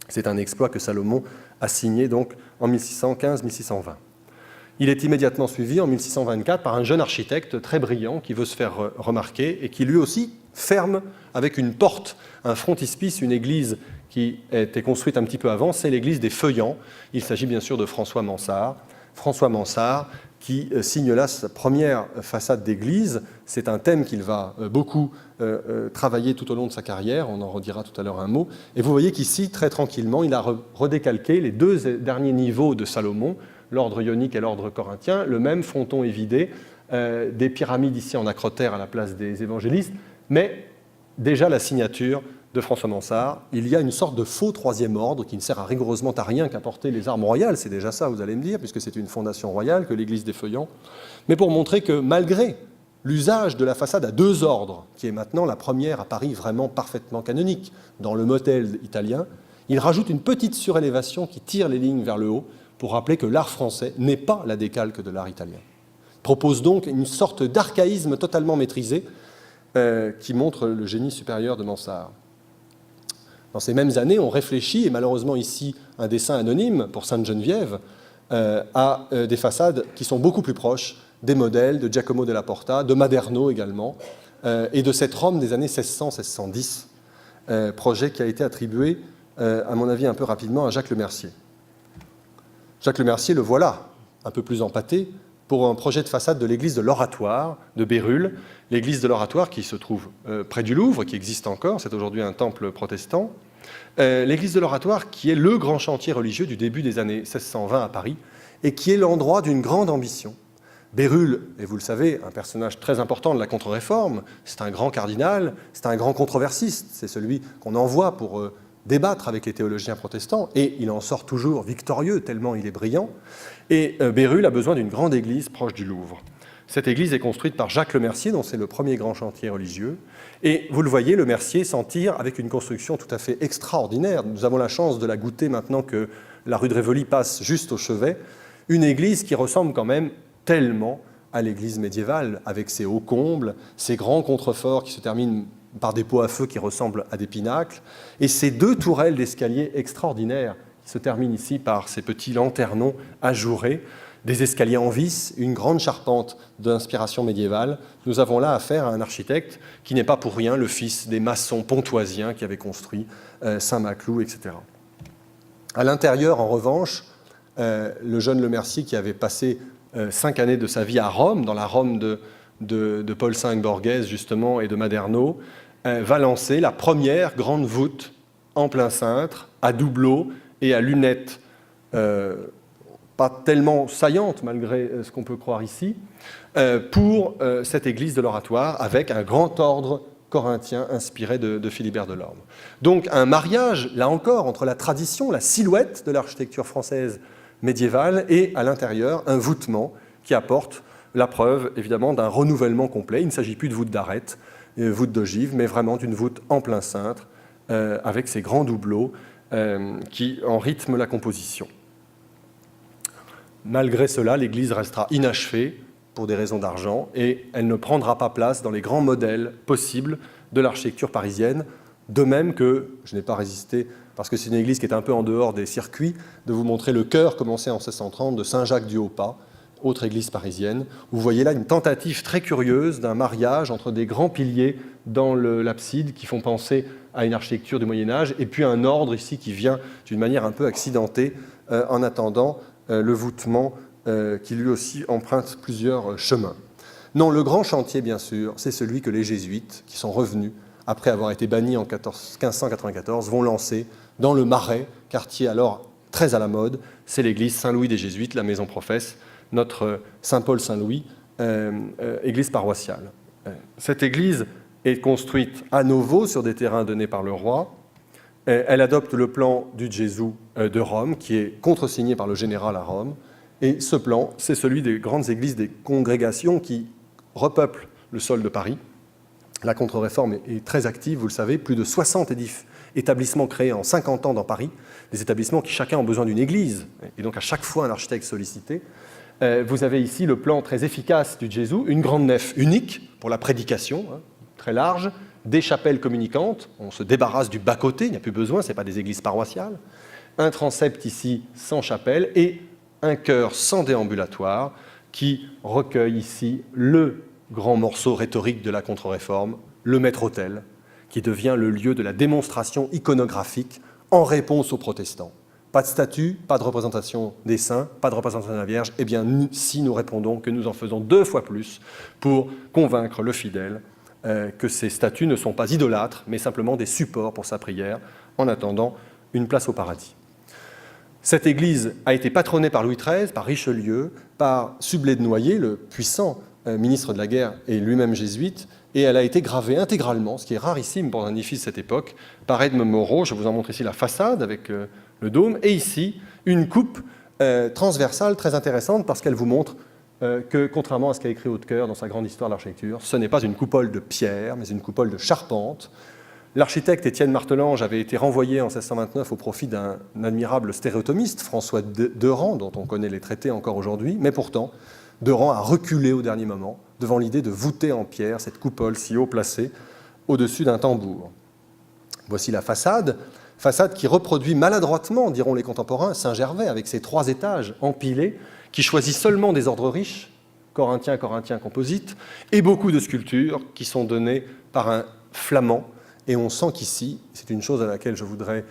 C'est un exploit que Salomon a signé donc en 1615-1620. Il est immédiatement suivi en 1624 par un jeune architecte très brillant qui veut se faire remarquer et qui lui aussi ferme avec une porte, un frontispice, une église qui a été construite un petit peu avant, c'est l'église des Feuillants. Il s'agit bien sûr de François Mansart. François Mansart qui signe là sa première façade d'église. C'est un thème qu'il va beaucoup travailler tout au long de sa carrière, on en redira tout à l'heure un mot. Et vous voyez qu'ici, très tranquillement, il a redécalqué les deux derniers niveaux de Salomon, l'ordre ionique et l'ordre corinthien, le même fronton évidé, des pyramides ici en acrotère à la place des évangélistes, mais déjà la signature de François Mansart, il y a une sorte de faux troisième ordre qui ne sert rigoureusement à rien qu'à porter les armes royales, c'est déjà ça, vous allez me dire, puisque c'est une fondation royale que l'église des Feuillants, mais pour montrer que malgré l'usage de la façade à deux ordres, qui est maintenant la première à Paris vraiment parfaitement canonique, dans le motel italien, il rajoute une petite surélévation qui tire les lignes vers le haut pour rappeler que l'art français n'est pas la décalque de l'art italien. Il propose donc une sorte d'archaïsme totalement maîtrisé qui montre le génie supérieur de Mansart. Dans ces mêmes années, on réfléchit, et malheureusement ici un dessin anonyme pour Sainte-Geneviève, à des façades qui sont beaucoup plus proches des modèles de Giacomo della Porta, de Maderno également, et de cette Rome des années 1600-1610, projet qui a été attribué, à mon avis un peu rapidement, à Jacques Le Mercier. Jacques Le Mercier, le voilà, un peu plus empâté, pour un projet de façade de l'église de l'Oratoire de Bérulle, l'église de l'Oratoire qui se trouve près du Louvre, qui existe encore, c'est aujourd'hui un temple protestant. L'église de l'Oratoire qui est le grand chantier religieux du début des années 1620 à Paris et qui est l'endroit d'une grande ambition. Bérulle, et vous le savez, un personnage très important de la contre-réforme, c'est un grand cardinal, c'est un grand controversiste, c'est celui qu'on envoie pour débattre avec les théologiens protestants, et il en sort toujours victorieux, tellement il est brillant. Et Bérulle a besoin d'une grande église proche du Louvre. Cette église est construite par Jacques Le Mercier, dont c'est le premier grand chantier religieux. Et vous le voyez, Le Mercier s'en tire avec une construction tout à fait extraordinaire. Nous avons la chance de la goûter maintenant que la rue de Rivoli passe juste au chevet. Une église qui ressemble quand même tellement à l'église médiévale, avec ses hauts combles, ses grands contreforts qui se terminent par des pots à feu qui ressemblent à des pinacles, et ces deux tourelles d'escalier extraordinaires qui se terminent ici par ces petits lanternons ajourés, des escaliers en vis, une grande charpente d'inspiration médiévale. Nous avons là affaire à un architecte qui n'est pas pour rien le fils des maçons pontoisiens qui avaient construit Saint-Maclou, etc. À l'intérieur, en revanche, le jeune Le Mercier qui avait passé 5 années de sa vie à Rome, dans la Rome de Paul V Borghese justement et de Maderno, va lancer la première grande voûte en plein cintre, à doubleaux et à lunettes pas tellement saillantes malgré ce qu'on peut croire ici, pour cette église de l'Oratoire avec un grand ordre corinthien inspiré de Philibert Delorme. Donc un mariage, là encore, entre la tradition, la silhouette de l'architecture française médiévale et à l'intérieur un voûtement qui apporte la preuve évidemment d'un renouvellement complet. Il ne s'agit plus de voûte d'arête, voûte d'ogive, mais vraiment d'une voûte en plein cintre avec ces grands doubleaux qui en rythment la composition. Malgré cela, l'église restera inachevée pour des raisons d'argent et elle ne prendra pas place dans les grands modèles possibles de l'architecture parisienne, de même que, je n'ai pas résisté, parce que c'est une église qui est un peu en dehors des circuits, de vous montrer le chœur commencé en 1630 de Saint-Jacques-du-Haut-Pas, autre église parisienne. Vous voyez là une tentative très curieuse d'un mariage entre des grands piliers dans l'abside qui font penser à une architecture du Moyen-Âge, et puis un ordre ici qui vient d'une manière un peu accidentée en attendant le voûtement qui lui aussi emprunte plusieurs chemins. Non, le grand chantier, bien sûr, c'est celui que les jésuites, qui sont revenus après avoir été bannis en 1594, vont lancer dans le Marais, quartier alors très à la mode. C'est l'église Saint-Louis des Jésuites, la maison professe, notre Saint-Paul-Saint-Louis, église paroissiale. Cette église est construite à nouveau sur des terrains donnés par le roi. Elle adopte le plan du Gesù de Rome, qui est contresigné par le général à Rome. Et ce plan, c'est celui des grandes églises, des congrégations qui repeuplent le sol de Paris. La contre-réforme est très active, vous le savez, plus de 60 établissements créés en 50 ans dans Paris, des établissements qui chacun ont besoin d'une église, et donc à chaque fois un architecte sollicité. Vous avez ici le plan très efficace du Gesù, une grande nef unique pour la prédication, très large, des chapelles communicantes, on se débarrasse du bas-côté, il n'y a plus besoin, ce n'est pas des églises paroissiales, un transept ici sans chapelle et un chœur sans déambulatoire qui recueille ici le grand morceau rhétorique de la contre-réforme, le maître-autel, qui devient le lieu de la démonstration iconographique en réponse aux protestants. Pas de statue, pas de représentation des saints, pas de représentation de la Vierge. Eh bien, si nous répondons que nous en faisons 2 fois plus pour convaincre le fidèle que ces statues ne sont pas idolâtres, mais simplement des supports pour sa prière, en attendant une place au paradis. Cette église a été patronnée par Louis XIII, par Richelieu, par Sublé de Noailles, le puissant ministre de la guerre et lui-même jésuite, et elle a été gravée intégralement, ce qui est rarissime pour un édifice de cette époque, par Edme Moreau. Je vous en montre ici la façade avec le dôme, et ici une coupe transversale très intéressante parce qu'elle vous montre que, contrairement à ce qu'a écrit Hautecoeur dans sa grande histoire de l'architecture, ce n'est pas une coupole de pierre, mais une coupole de charpente. L'architecte Étienne Martelange avait été renvoyé en 1629 au profit d'un admirable stéréotomiste, François Deran, dont on connaît les traités encore aujourd'hui, mais pourtant, Deran a reculé au dernier moment devant l'idée de voûter en pierre cette coupole si haut placée au-dessus d'un tambour. Voici la façade qui reproduit maladroitement, diront les contemporains, Saint-Gervais, avec ses 3 étages empilés, qui choisit seulement des ordres riches, corinthiens composites, et beaucoup de sculptures qui sont données par un flamand. Et on sent qu'ici, c'est une chose sur laquelle je voudrais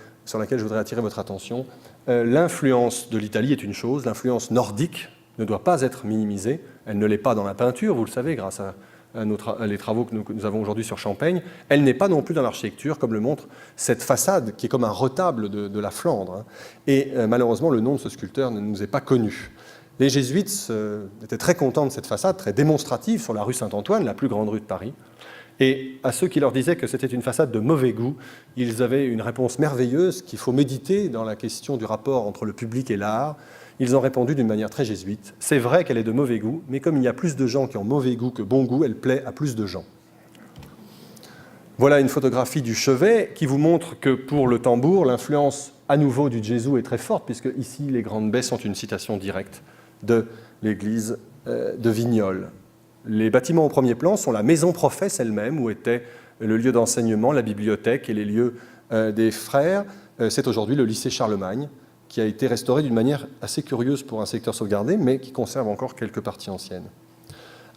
attirer votre attention, l'influence de l'Italie est une chose, l'influence nordique ne doit pas être minimisée, elle ne l'est pas dans la peinture, vous le savez, grâce à les travaux que nous avons aujourd'hui sur Champaigne, elle n'est pas non plus dans l'architecture, comme le montre cette façade, qui est comme un retable de la Flandre. Et malheureusement, le nom de ce sculpteur ne nous est pas connu. Les jésuites étaient très contents de cette façade, très démonstrative, sur la rue Saint-Antoine, la plus grande rue de Paris. Et à ceux qui leur disaient que c'était une façade de mauvais goût, ils avaient une réponse merveilleuse qu'il faut méditer dans la question du rapport entre le public et l'art. Ils ont répondu d'une manière très jésuite. C'est vrai qu'elle est de mauvais goût, mais comme il y a plus de gens qui ont mauvais goût que bon goût, elle plaît à plus de gens. Voilà une photographie du chevet qui vous montre que pour le tambour, l'influence à nouveau du Gesù est très forte, puisque ici, les grandes baies sont une citation directe de l'église de Vignoles. Les bâtiments au premier plan sont la maison professe elle-même, où était le lieu d'enseignement, la bibliothèque et les lieux des frères. C'est aujourd'hui le lycée Charlemagne, qui a été restauré d'une manière assez curieuse pour un secteur sauvegardé, mais qui conserve encore quelques parties anciennes.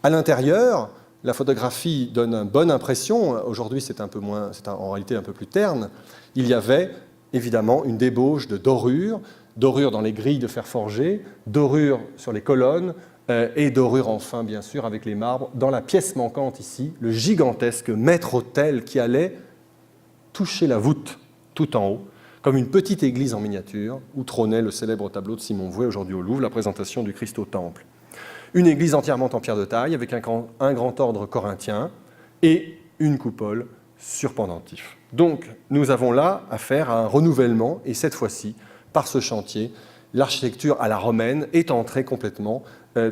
À l'intérieur, la photographie donne une bonne impression. Aujourd'hui, c'est en réalité un peu plus terne. Il y avait évidemment une débauche de dorures dans les grilles de fer forgé, dorures sur les colonnes, et dorures enfin, bien sûr, avec les marbres. Dans la pièce manquante ici, le gigantesque maître-autel qui allait toucher la voûte tout en haut, comme une petite église en miniature, où trônait le célèbre tableau de Simon Vouet, aujourd'hui au Louvre, la présentation du Christ au Temple. Une église entièrement en pierre de taille, avec un grand ordre corinthien, et une coupole sur pendentif. Donc, nous avons là affaire à un renouvellement, et cette fois-ci, par ce chantier, l'architecture à la romaine est entrée complètement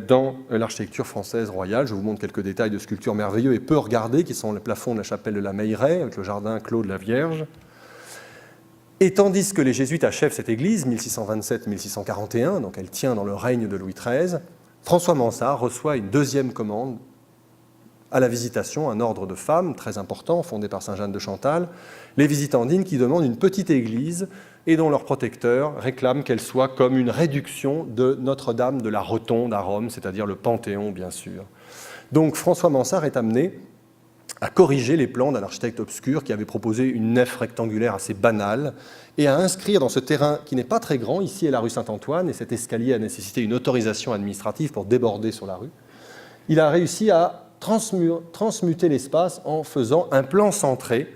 dans l'architecture française royale. Je vous montre quelques détails de sculptures merveilleux et peu regardés, qui sont le plafond de la chapelle de la Meilleraie, avec le jardin clos de la Vierge. Et tandis que les jésuites achèvent cette église, 1627-1641, donc elle tient dans le règne de Louis XIII, François Mansart reçoit une 2e commande à la Visitation, un ordre de femmes très important, fondé par Saint Jeanne de Chantal, les Visitandines, qui demandent une petite église et dont leur protecteur réclame qu'elle soit comme une réduction de Notre-Dame de la Rotonde à Rome, c'est-à-dire le Panthéon, bien sûr. Donc François Mansart est amené à corriger les plans d'un architecte obscur qui avait proposé une nef rectangulaire assez banale et à inscrire dans ce terrain qui n'est pas très grand, ici est la rue Saint-Antoine, et cet escalier a nécessité une autorisation administrative pour déborder sur la rue. Il a réussi à transmuter l'espace en faisant un plan centré,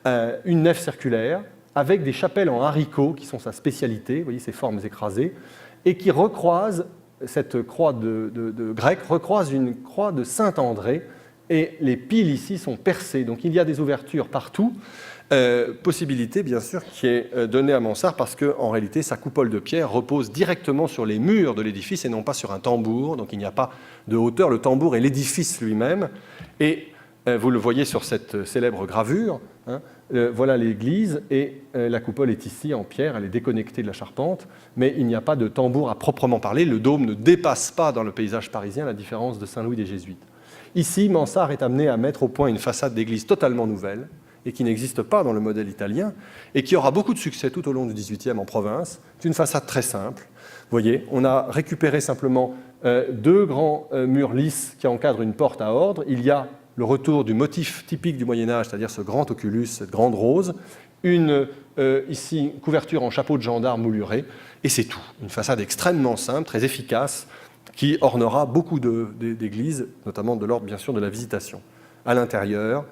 une nef circulaire, avec des chapelles en haricots, qui sont sa spécialité, vous voyez ces formes écrasées, et qui recroisent, cette croix de grec recroise une croix de Saint-André, et les piles ici sont percées. Donc il y a des ouvertures partout, possibilité bien sûr qui est donnée à Mansart parce qu'en réalité sa coupole de pierre repose directement sur les murs de l'édifice et non pas sur un tambour, donc il n'y a pas de hauteur, le tambour est l'édifice lui-même, et Vous le voyez sur cette célèbre gravure. Hein. Voilà l'église et la coupole est ici en pierre, elle est déconnectée de la charpente, mais il n'y a pas de tambour à proprement parler. Le dôme ne dépasse pas dans le paysage parisien, à la différence de Saint-Louis des Jésuites. Ici, Mansart est amené à mettre au point une façade d'église totalement nouvelle et qui n'existe pas dans le modèle italien et qui aura beaucoup de succès tout au long du XVIIIe en province. C'est une façade très simple. Vous voyez, on a récupéré simplement deux grands murs lisses qui encadrent une porte à ordre. Il y a le retour du motif typique du Moyen-Âge, c'est-à-dire ce grand oculus, cette grande rose, ici une couverture en chapeau de gendarme mouluré, et c'est tout. Une façade extrêmement simple, très efficace, qui ornera beaucoup d'églises, notamment de l'ordre bien sûr de la Visitation. À l'intérieur,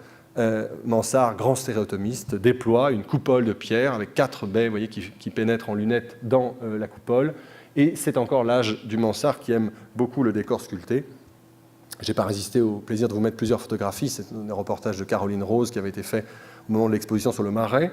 Mansart, grand stéréotomiste, déploie une coupole de pierre avec 4 baies, vous voyez, qui pénètrent en lunettes dans la coupole, et c'est encore l'âge du Mansart qui aime beaucoup le décor sculpté. Je n'ai pas résisté au plaisir de vous mettre plusieurs photographies. C'est un reportage de Caroline Rose qui avait été fait au moment de l'exposition sur le Marais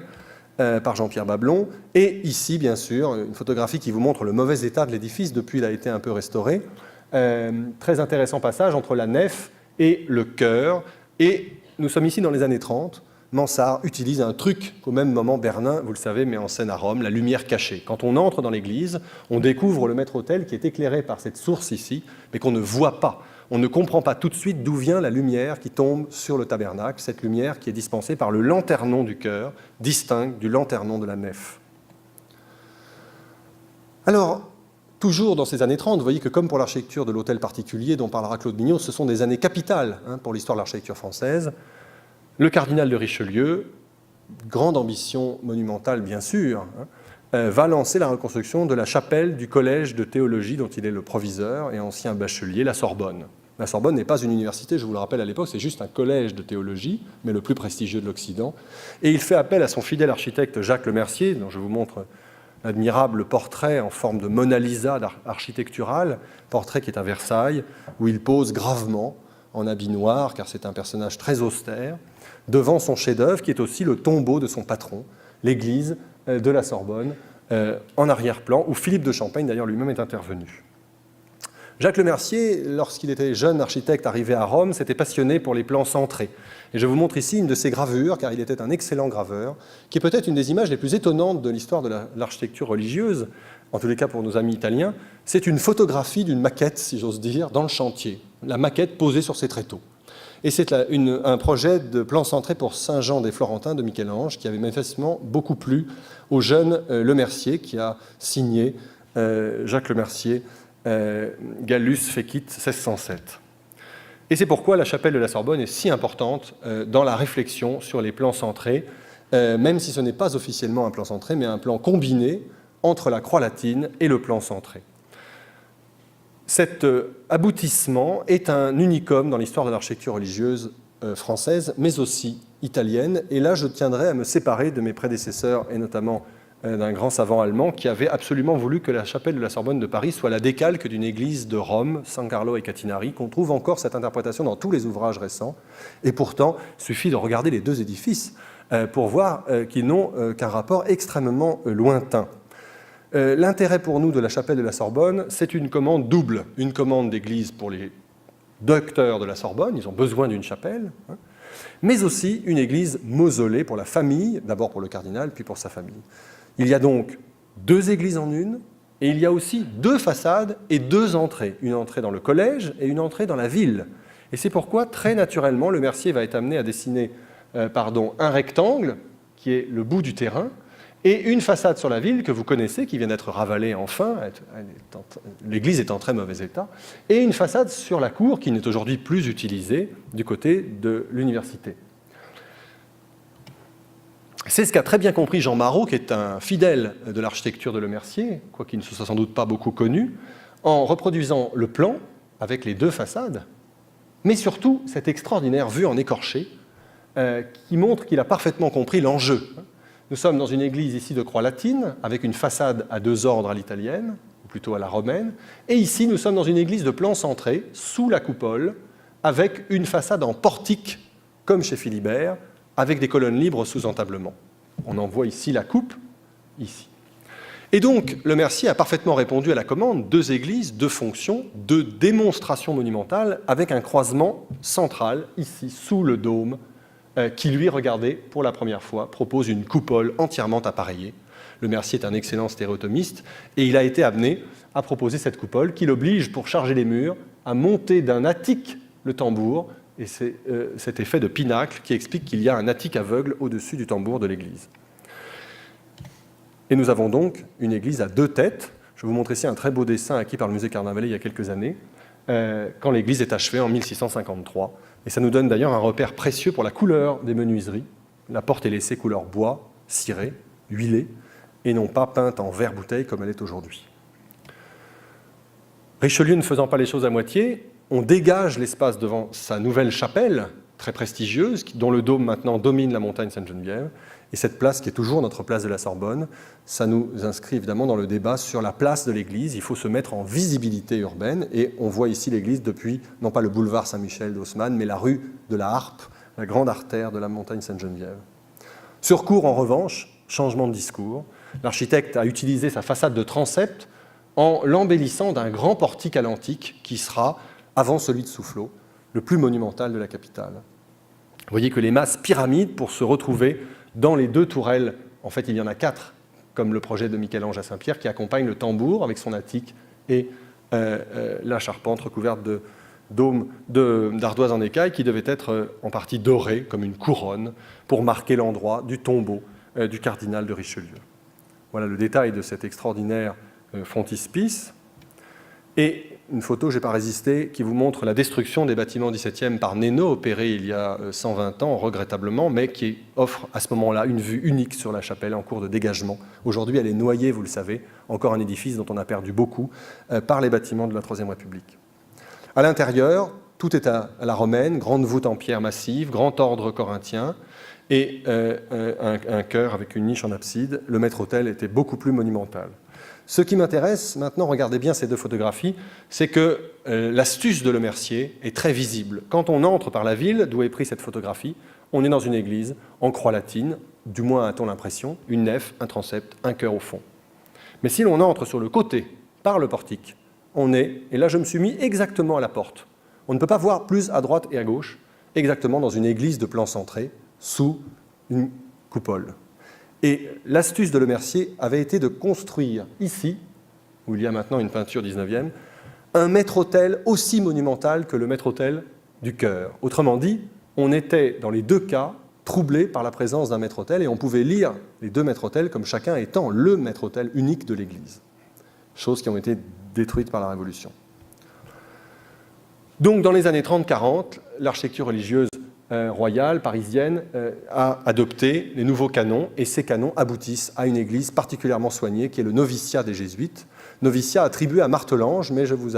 par Jean-Pierre Bablon. Et ici, bien sûr, une photographie qui vous montre le mauvais état de l'édifice. Depuis, il a été un peu restauré. Très intéressant passage entre la nef et le chœur. Et nous sommes ici dans les années 30. Mansart utilise un truc qu'au même moment Bernin, vous le savez, met en scène à Rome, la lumière cachée. Quand on entre dans l'église, on découvre le maître-autel qui est éclairé par cette source ici, mais qu'on ne voit pas. On ne comprend pas tout de suite d'où vient la lumière qui tombe sur le tabernacle, cette lumière qui est dispensée par le lanternon du chœur, distinct du lanternon de la nef. Alors, toujours dans ces années 30, vous voyez que comme pour l'architecture de l'hôtel particulier dont parlera Claude Mignot, ce sont des années capitales pour l'histoire de l'architecture française. Le cardinal de Richelieu, grande ambition monumentale bien sûr, va lancer la reconstruction de la chapelle du collège de théologie dont il est le proviseur et ancien bachelier, la Sorbonne. La Sorbonne n'est pas une université, je vous le rappelle à l'époque, c'est juste un collège de théologie, mais le plus prestigieux de l'Occident. Et il fait appel à son fidèle architecte Jacques Lemercier, dont je vous montre l'admirable portrait en forme de Mona Lisa architecturale, portrait qui est à Versailles, où il pose gravement, en habit noir, car c'est un personnage très austère, devant son chef-d'œuvre, qui est aussi le tombeau de son patron, l'église de la Sorbonne, en arrière-plan, où Philippe de Champaigne, d'ailleurs, lui-même est intervenu. Jacques Lemercier, lorsqu'il était jeune architecte arrivé à Rome, s'était passionné pour les plans centrés. Et je vous montre ici une de ses gravures, car il était un excellent graveur, qui est peut-être une des images les plus étonnantes de l'histoire de l'architecture religieuse, en tous les cas pour nos amis italiens. C'est une photographie d'une maquette, si j'ose dire, dans le chantier. La maquette posée sur ses tréteaux. Et c'est un projet de plan centré pour Saint-Jean des Florentins de Michel-Ange qui avait manifestement beaucoup plu au jeune Lemercier qui a signé Jacques Lemercier, Gallus Fecit 1607. Et c'est pourquoi la chapelle de la Sorbonne est si importante dans la réflexion sur les plans centrés, même si ce n'est pas officiellement un plan centré, mais un plan combiné entre la croix latine et le plan centré. Cet aboutissement est un unicum dans l'histoire de l'architecture religieuse française, mais aussi italienne. Et là, je tiendrai à me séparer de mes prédécesseurs, et notamment d'un grand savant allemand qui avait absolument voulu que la chapelle de la Sorbonne de Paris soit la décalque d'une église de Rome, San Carlo et Catinari, qu'on trouve encore cette interprétation dans tous les ouvrages récents. Et pourtant, il suffit de regarder les deux édifices pour voir qu'ils n'ont qu'un rapport extrêmement lointain. L'intérêt pour nous de la chapelle de la Sorbonne, c'est une commande double. Une commande d'église pour les docteurs de la Sorbonne, ils ont besoin d'une chapelle, mais aussi une église mausolée pour la famille, d'abord pour le cardinal, puis pour sa famille. Il y a donc deux églises en une, et il y a aussi deux façades et deux entrées. Une entrée dans le collège et une entrée dans la ville. Et c'est pourquoi, très naturellement, Lemercier va être amené à dessiner un rectangle, qui est le bout du terrain, et une façade sur la ville que vous connaissez, qui vient d'être ravalée enfin, l'église est en très mauvais état, et une façade sur la cour qui n'est aujourd'hui plus utilisée du côté de l'université. C'est ce qu'a très bien compris Jean Marot, qui est un fidèle de l'architecture de Lemercier, quoiqu'il ne se soit sans doute pas beaucoup connu, en reproduisant le plan avec les deux façades, mais surtout cette extraordinaire vue en écorché qui montre qu'il a parfaitement compris l'enjeu. Nous sommes dans une église ici de croix latine, avec une façade à deux ordres à l'italienne, ou plutôt à la romaine, et ici nous sommes dans une église de plan centré, sous la coupole, avec une façade en portique, comme chez Philibert, avec des colonnes libres sous entablement. On en voit ici la coupe, ici. Et donc, Le Mercier a parfaitement répondu à la commande, 2 églises, 2 fonctions, 2 démonstrations monumentales, avec un croisement central, ici, sous le dôme, qui lui, regardez, pour la première fois, propose une coupole entièrement appareillée. Le Mercier est un excellent stéréotomiste, et il a été amené à proposer cette coupole qui l'oblige, pour charger les murs, à monter d'un attique le tambour, et c'est cet effet de pinacle qui explique qu'il y a un attique aveugle au-dessus du tambour de l'église. Et nous avons donc une église à 2 têtes. Je vais vous montrer ici un très beau dessin acquis par le musée Carnavalet il y a quelques années, quand l'église est achevée en 1653. Et ça nous donne d'ailleurs un repère précieux pour la couleur des menuiseries. La porte est laissée couleur bois, ciré, huilé, et non pas peinte en verre-bouteille comme elle est aujourd'hui. Richelieu ne faisant pas les choses à moitié, on dégage l'espace devant sa nouvelle chapelle, très prestigieuse, dont le dôme maintenant domine la montagne Sainte-Geneviève. Et cette place qui est toujours notre place de la Sorbonne, ça nous inscrit évidemment dans le débat sur la place de l'église. Il faut se mettre en visibilité urbaine, et on voit ici l'église depuis, non pas le boulevard Saint-Michel d'Haussmann, mais la rue de la Harpe, la grande artère de la montagne Sainte-Geneviève. Sur Cours, en revanche, changement de discours. L'architecte a utilisé sa façade de transept en l'embellissant d'un grand portique à l'antique qui sera, avant celui de Soufflot, le plus monumental de la capitale. Vous voyez que les masses pyramides, pour se retrouver dans les 2 tourelles, en fait il y en a 4, comme le projet de Michel-Ange à Saint-Pierre, qui accompagne le tambour avec son attique et la charpente recouverte de dômes d'ardoise en écaille qui devait être en partie dorée, comme une couronne, pour marquer l'endroit du tombeau du cardinal de Richelieu. Voilà le détail de cet extraordinaire frontispice. Et une photo, je n'ai pas résisté, qui vous montre la destruction des bâtiments 17e par Nénaud, opérée il y a 120 ans, regrettablement, mais qui offre à ce moment-là une vue unique sur la chapelle en cours de dégagement. Aujourd'hui, elle est noyée, vous le savez, encore un édifice dont on a perdu beaucoup, par les bâtiments de la Troisième République. À l'intérieur, tout est à la romaine, grande voûte en pierre massive, grand ordre corinthien, et un chœur avec une niche en abside. Le maître-autel était beaucoup plus monumental. Ce qui m'intéresse maintenant, regardez bien ces 2 photographies, c'est que l'astuce de Le Mercier est très visible. Quand on entre par la ville, d'où est prise cette photographie, on est dans une église en croix latine, du moins a-t-on l'impression, une nef, un transept, un chœur au fond. Mais si l'on entre sur le côté, par le portique, on est, et là je me suis mis exactement à la porte, on ne peut pas voir plus à droite et à gauche, exactement dans une église de plan cintré, sous une coupole. Et l'astuce de Le Mercier avait été de construire ici, où il y a maintenant une peinture 19e, un maître-autel aussi monumental que le maître-autel du chœur. Autrement dit, on était dans les 2 cas troublé par la présence d'un maître-autel, et on pouvait lire les 2 maîtres-autels comme chacun étant le maître-autel unique de l'Église. Choses qui ont été détruites par la Révolution. Donc dans les années 30-40, l'architecture religieuse royale, parisienne, a adopté les nouveaux canons, et ces canons aboutissent à une église particulièrement soignée, qui est le noviciat des Jésuites. Noviciat attribué à Martelange, mais je vous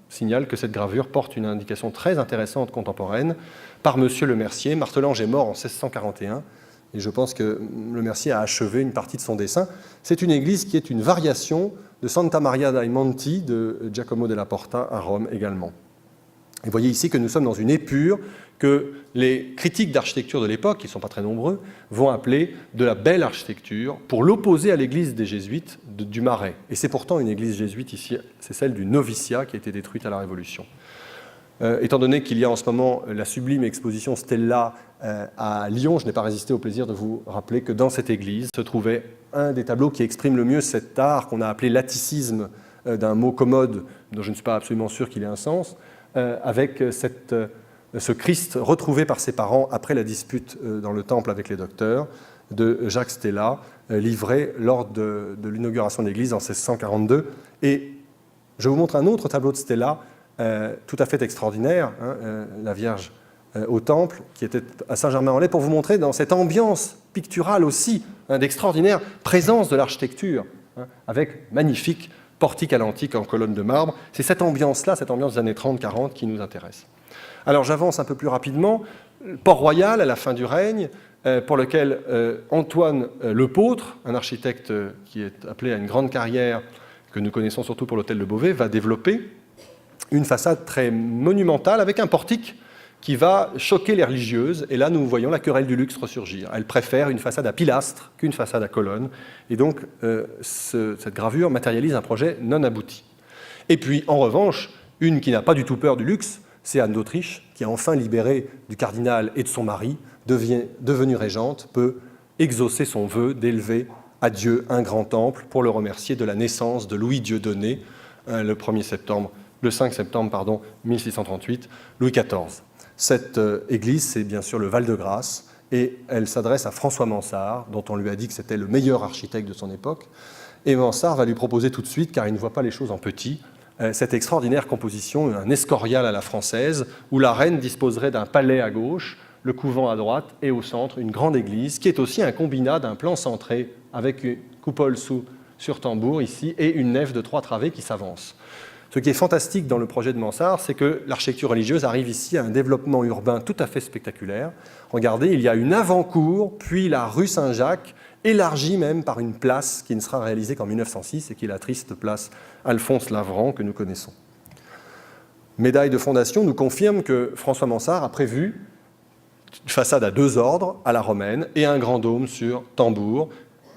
signale que cette gravure porte une indication très intéressante contemporaine par Monsieur Le Mercier. Martelange est mort en 1641, et je pense que Le Mercier a achevé une partie de son dessin. C'est une église qui est une variation de Santa Maria dei Monti de Giacomo della Porta à Rome également. Et vous voyez ici que nous sommes dans une épure que les critiques d'architecture de l'époque, qui ne sont pas très nombreux, vont appeler de la belle architecture pour l'opposer à l'église des Jésuites du Marais. Et c'est pourtant une église jésuite ici, c'est celle du noviciat qui a été détruite à la Révolution. Étant donné qu'il y a en ce moment la sublime exposition Stella à Lyon, je n'ai pas résisté au plaisir de vous rappeler que dans cette église se trouvait un des tableaux qui exprime le mieux cet art qu'on a appelé l'atticisme d'un mot commode, dont je ne suis pas absolument sûr qu'il ait un sens, avec ce Christ retrouvé par ses parents après la dispute dans le temple avec les docteurs de Jacques Stella, livré lors de l'inauguration de l'église en 1642. Et je vous montre un autre tableau de Stella tout à fait extraordinaire, la Vierge au temple, qui était à Saint-Germain-en-Laye, pour vous montrer dans cette ambiance picturale aussi d'extraordinaire présence de l'architecture, avec magnifique portique à l'antique en colonne de marbre. C'est cette ambiance-là, cette ambiance des années 30-40 qui nous intéresse. Alors j'avance un peu plus rapidement. Port-Royal, à la fin du règne, pour lequel Antoine Lepôtre, un architecte qui est appelé à une grande carrière, que nous connaissons surtout pour l'hôtel de Beauvais, va développer une façade très monumentale avec un portique qui va choquer les religieuses. Et là, nous voyons la querelle du luxe ressurgir. Elles préfèrent une façade à pilastres qu'une façade à colonnes. Et donc, cette gravure matérialise un projet non abouti. Et puis, en revanche, une qui n'a pas du tout peur du luxe, c'est Anne d'Autriche, qui, enfin libérée du cardinal et de son mari, devenue régente, peut exaucer son vœu d'élever à Dieu un grand temple pour le remercier de la naissance de Louis Dieudonné, le 5 septembre 1638, Louis XIV. Cette église, c'est bien sûr le Val-de-Grâce, et elle s'adresse à François Mansart, dont on lui a dit que c'était le meilleur architecte de son époque. Et Mansart va lui proposer tout de suite, car il ne voit pas les choses en petit, cette extraordinaire composition, un escorial à la française, où la reine disposerait d'un palais à gauche, le couvent à droite, et au centre, une grande église, qui est aussi un combinat d'un plan centré, avec une coupole sur tambour ici, et une nef de 3 travées qui s'avance. Ce qui est fantastique dans le projet de Mansart, c'est que l'architecture religieuse arrive ici à un développement urbain tout à fait spectaculaire. Regardez, il y a une avant-cour, puis la rue Saint-Jacques, élargie même par une place qui ne sera réalisée qu'en 1906 et qui est la triste place Alphonse Lavran que nous connaissons. Médaille de fondation nous confirme que François Mansart a prévu une façade à 2 ordres à la romaine et un grand dôme sur tambour,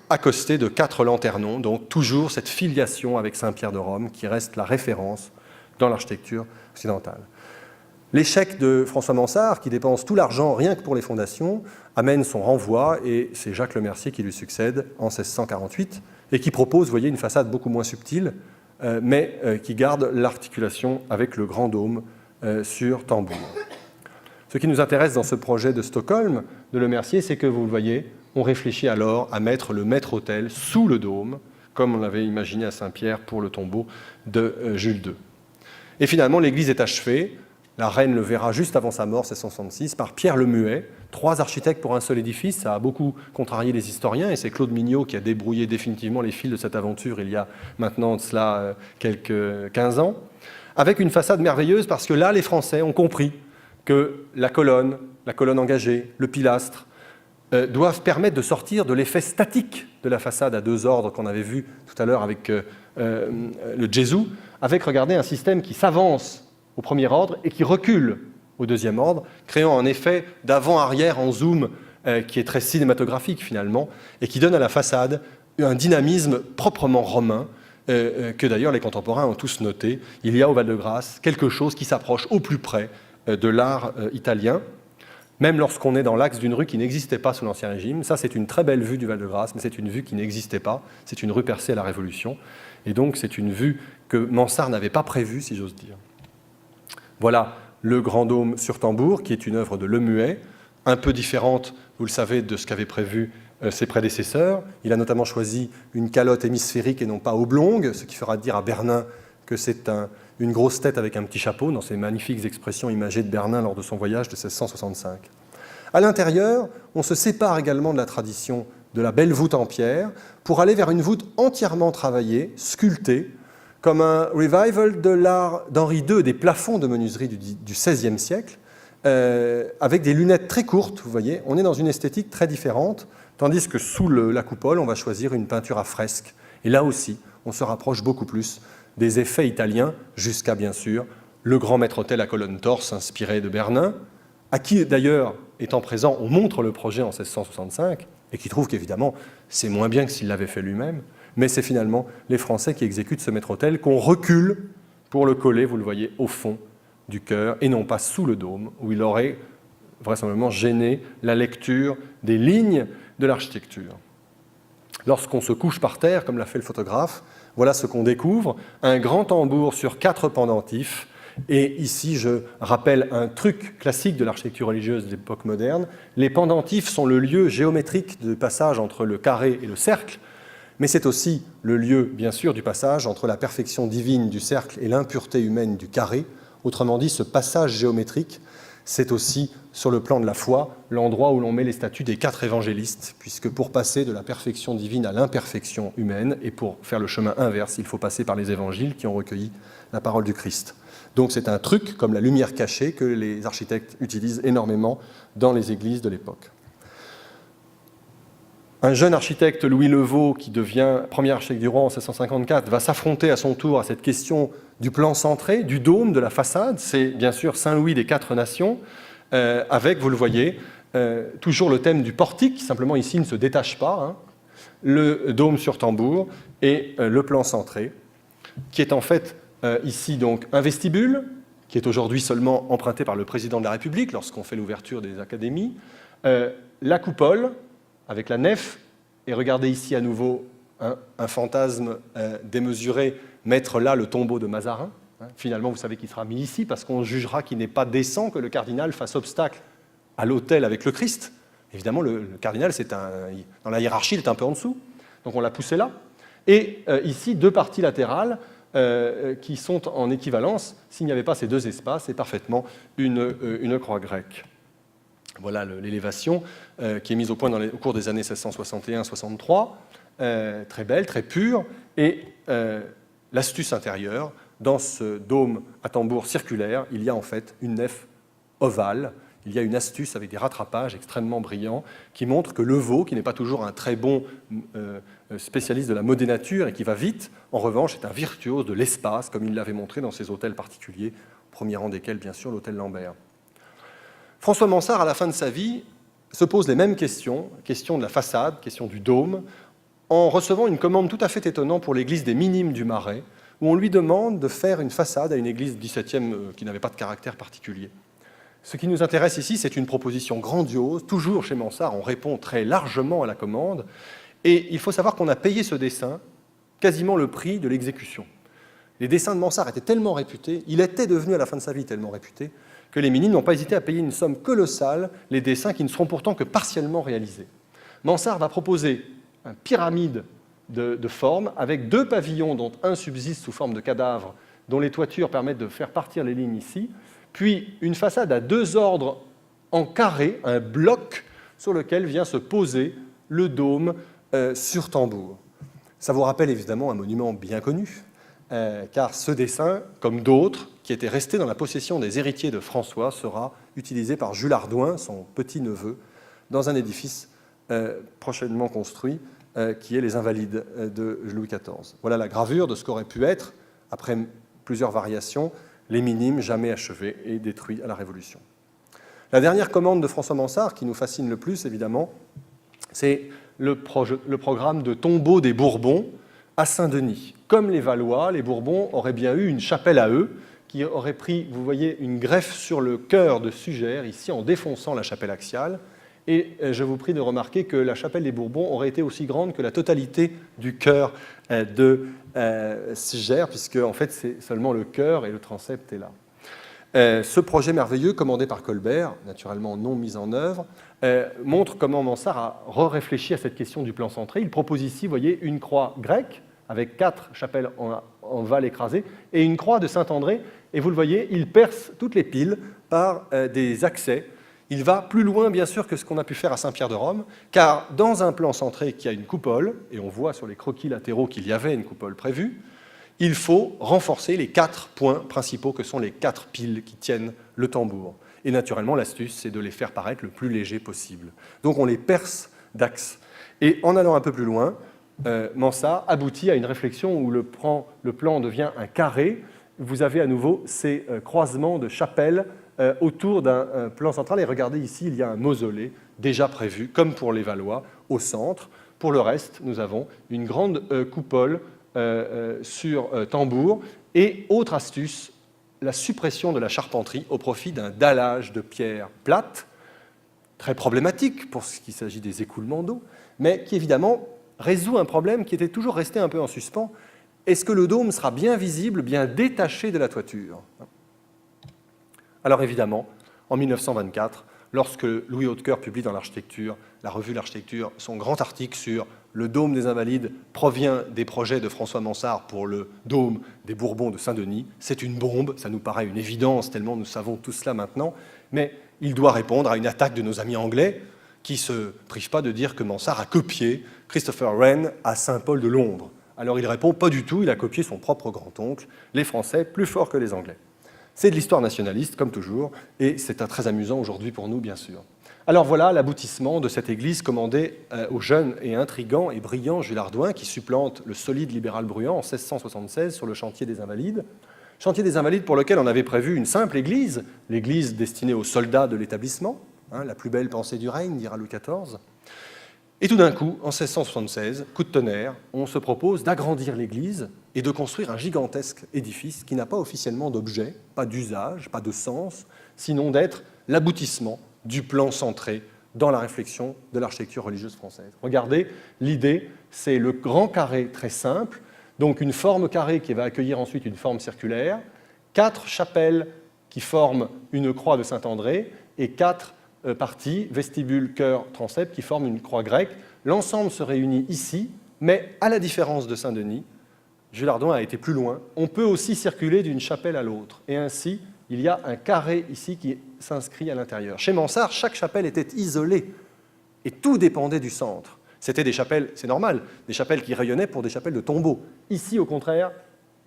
accosté de 4 lanternons, donc toujours cette filiation avec Saint-Pierre de Rome qui reste la référence dans l'architecture occidentale. L'échec de François Mansart, qui dépense tout l'argent rien que pour les fondations, amène son renvoi et c'est Jacques Lemercier qui lui succède en 1648 et qui propose, vous voyez, une façade beaucoup moins subtile, mais qui garde l'articulation avec le grand dôme sur tambour. Ce qui nous intéresse dans ce projet de Stockholm de Lemercier, c'est que, vous le voyez, on réfléchit alors à mettre le maître-autel sous le dôme, comme on l'avait imaginé à Saint-Pierre pour le tombeau de Jules II. Et finalement, l'église est achevée. La reine le verra juste avant sa mort, 1666, par Pierre le Muet. 3 architectes pour un seul édifice, ça a beaucoup contrarié les historiens, et c'est Claude Mignot qui a débrouillé définitivement les fils de cette aventure il y a maintenant de cela quelques 15 ans, avec une façade merveilleuse, parce que là, les Français ont compris que la colonne engagée, le pilastre, doivent permettre de sortir de l'effet statique de la façade à 2 ordres qu'on avait vu tout à l'heure avec le Gesù, avec, regardez, un système qui s'avance au premier ordre et qui recule au deuxième ordre, créant un effet d'avant-arrière en zoom qui est très cinématographique finalement, et qui donne à la façade un dynamisme proprement romain, que d'ailleurs les contemporains ont tous noté. Il y a au Val-de-Grâce quelque chose qui s'approche au plus près de l'art italien, même lorsqu'on est dans l'axe d'une rue qui n'existait pas sous l'Ancien Régime. Ça, c'est une très belle vue du Val-de-Grâce, mais c'est une vue qui n'existait pas. C'est une rue percée à la Révolution. Et donc, c'est une vue que Mansart n'avait pas prévue, si j'ose dire. Voilà le grand dôme sur tambour, qui est une œuvre de Le Muet, un peu différente, vous le savez, de ce qu'avaient prévu ses prédécesseurs. Il a notamment choisi une calotte hémisphérique et non pas oblongue, ce qui fera dire à Bernin que c'est une grosse tête avec un petit chapeau, dans ces magnifiques expressions imagées de Bernin lors de son voyage de 1665. À l'intérieur, on se sépare également de la tradition de la belle voûte en pierre pour aller vers une voûte entièrement travaillée, sculptée, comme un revival de l'art d'Henri II, des plafonds de menuiserie du XVIe siècle, avec des lunettes très courtes, vous voyez. On est dans une esthétique très différente, tandis que sous la coupole, on va choisir une peinture à fresque. Et là aussi, on se rapproche beaucoup plus des effets italiens, jusqu'à, bien sûr, le grand maître-autel à colonne torse inspiré de Bernin, à qui, d'ailleurs, étant présent, on montre le projet en 1665, et qui trouve qu'évidemment, c'est moins bien que s'il l'avait fait lui-même, mais c'est finalement les Français qui exécutent ce maître-autel qu'on recule pour le coller, vous le voyez, au fond du chœur, et non pas sous le dôme, où il aurait vraisemblablement gêné la lecture des lignes de l'architecture. Lorsqu'on se couche par terre, comme l'a fait le photographe, voilà ce qu'on découvre, un grand tambour sur 4 pendentifs. Et ici, je rappelle un truc classique de l'architecture religieuse de l'époque moderne. Les pendentifs sont le lieu géométrique de passage entre le carré et le cercle, mais c'est aussi le lieu, bien sûr, du passage entre la perfection divine du cercle et l'impureté humaine du carré. Autrement dit, ce passage géométrique, c'est aussi, sur le plan de la foi, l'endroit où l'on met les statues des 4 évangélistes, puisque pour passer de la perfection divine à l'imperfection humaine, et pour faire le chemin inverse, il faut passer par les évangiles qui ont recueilli la parole du Christ. Donc c'est un truc, comme la lumière cachée, que les architectes utilisent énormément dans les églises de l'époque. Un jeune architecte, Louis Levaux, qui devient premier architecte du roi en 1654, va s'affronter à son tour à cette question du plan centré, du dôme, de la façade. C'est bien sûr Saint-Louis des 4 Nations, avec, vous le voyez, toujours le thème du portique, qui simplement ici ne se détache pas, hein, le dôme sur tambour et le plan cintré, qui est en fait ici donc un vestibule, qui est aujourd'hui seulement emprunté par le président de la République lorsqu'on fait l'ouverture des académies, la coupole avec la nef, et regardez ici à nouveau un fantasme démesuré, mettre là le tombeau de Mazarin. Finalement, vous savez qu'il sera mis ici parce qu'on jugera qu'il n'est pas décent que le cardinal fasse obstacle à l'autel avec le Christ. Évidemment, le cardinal, dans la hiérarchie, il est un peu en dessous. Donc on l'a poussé là. Et ici, deux parties latérales qui sont en équivalence. S'il n'y avait pas ces deux espaces, c'est parfaitement une croix grecque. Voilà l'élévation qui est mise au point au cours des années 1661-63. Très belle, très pure. Et l'astuce intérieure, dans ce dôme à tambour circulaire, il y a en fait une nef ovale. Il y a une astuce avec des rattrapages extrêmement brillants qui montrent que Le Vau, qui n'est pas toujours un très bon spécialiste de la modénature et qui va vite, en revanche, est un virtuose de l'espace, comme il l'avait montré dans ses hôtels particuliers, au premier rang desquels, bien sûr, l'hôtel Lambert. François Mansart, à la fin de sa vie, se pose les mêmes questions, question de la façade, question du dôme, en recevant une commande tout à fait étonnante pour l'église des Minimes du Marais, où on lui demande de faire une façade à une église 17e qui n'avait pas de caractère particulier. Ce qui nous intéresse ici, c'est une proposition grandiose. Toujours chez Mansart, on répond très largement à la commande. Et il faut savoir qu'on a payé ce dessin quasiment le prix de l'exécution. Les dessins de Mansart étaient tellement réputés, il était devenu à la fin de sa vie tellement réputé, que les Minimes n'ont pas hésité à payer une somme colossale les dessins qui ne seront pourtant que partiellement réalisés. Mansart va proposer une pyramide de forme avec deux pavillons dont un subsiste sous forme de cadavre, dont les toitures permettent de faire partir les lignes ici, puis une façade à deux ordres en carré, un bloc sur lequel vient se poser le dôme sur tambour. Ça vous rappelle évidemment un monument bien connu, car ce dessin, comme d'autres, qui était resté dans la possession des héritiers de François, sera utilisé par Jules Hardouin, son petit-neveu, dans un édifice prochainement construit, qui est les Invalides de Louis XIV. Voilà la gravure de ce qu'aurait pu être, après plusieurs variations, les Minimes jamais achevés et détruits à la Révolution. La dernière commande de François Mansart, qui nous fascine le plus, évidemment, c'est le programme de tombeau des Bourbons à Saint-Denis. Comme les Valois, les Bourbons auraient bien eu une chapelle à eux, qui aurait pris, vous voyez, une greffe sur le chœur de Sugère, ici en défonçant la chapelle axiale. Et je vous prie de remarquer que la chapelle des Bourbons aurait été aussi grande que la totalité du chœur de Sugère, puisque en fait c'est seulement le chœur et le transept est là. Ce projet merveilleux, commandé par Colbert, naturellement non mis en œuvre, montre comment Mansart a réfléchi à cette question du plan centré. Il propose ici, vous voyez, une croix grecque avec 4 chapelles en val écrasées et une croix de Saint-André. Et vous le voyez, il perce toutes les piles par des accès. Il va plus loin, bien sûr, que ce qu'on a pu faire à Saint-Pierre de Rome, car dans un plan centré qui a une coupole, et on voit sur les croquis latéraux qu'il y avait une coupole prévue, il faut renforcer les 4 points principaux que sont les 4 piles qui tiennent le tambour. Et naturellement, l'astuce, c'est de les faire paraître le plus léger possible. Donc on les perce d'axes. Et en allant un peu plus loin, Mansart aboutit à une réflexion où le plan devient un carré. Vous avez à nouveau ces croisements de chapelles autour d'un plan central. Et regardez ici, il y a un mausolée déjà prévu, comme pour les Valois, au centre. Pour le reste, nous avons une grande coupole sur tambour. Et autre astuce, la suppression de la charpenterie au profit d'un dallage de pierre plate, très problématique pour ce qui s'agit des écoulements d'eau, mais qui évidemment résout un problème qui était toujours resté un peu en suspens. Est-ce que le dôme sera bien visible, bien détaché de la toiture ? Alors évidemment, en 1924, lorsque Louis Hautecoeur publie dans l'Architecture, la revue L'Architecture, son grand article sur le dôme des Invalides provient des projets de François Mansart pour le dôme des Bourbons de Saint-Denis, c'est une bombe, ça nous paraît une évidence tellement nous savons tout cela maintenant, mais il doit répondre à une attaque de nos amis anglais qui ne se privent pas de dire que Mansart a copié Christopher Wren à Saint-Paul de Londres. Alors il répond pas du tout, il a copié son propre grand-oncle, les Français plus forts que les Anglais. C'est de l'histoire nationaliste, comme toujours, et c'est très amusant aujourd'hui pour nous, bien sûr. Alors voilà l'aboutissement de cette église commandée au jeune et intrigant et brillant Jules Hardouin, qui supplante le solide libéral Bruand en 1676 sur le chantier des Invalides. Chantier des Invalides pour lequel on avait prévu une simple église, l'église destinée aux soldats de l'établissement, la plus belle pensée du règne, dira Louis XIV. Et tout d'un coup, en 1676, coup de tonnerre, on se propose d'agrandir l'église et de construire un gigantesque édifice qui n'a pas officiellement d'objet, pas d'usage, pas de sens, sinon d'être l'aboutissement du plan centré dans la réflexion de l'architecture religieuse française. Regardez, l'idée, c'est le grand carré très simple, donc une forme carrée qui va accueillir ensuite une forme circulaire, 4 chapelles qui forment une croix de Saint-André et 4 parties, vestibule, chœur, transept, qui forment une croix grecque. L'ensemble se réunit ici, mais à la différence de Saint-Denis, Jules Hardouin a été plus loin. On peut aussi circuler d'une chapelle à l'autre. Et ainsi, il y a un carré ici qui s'inscrit à l'intérieur. Chez Mansart, chaque chapelle était isolée et tout dépendait du centre. C'était des chapelles, c'est normal, des chapelles qui rayonnaient pour des chapelles de tombeaux. Ici, au contraire,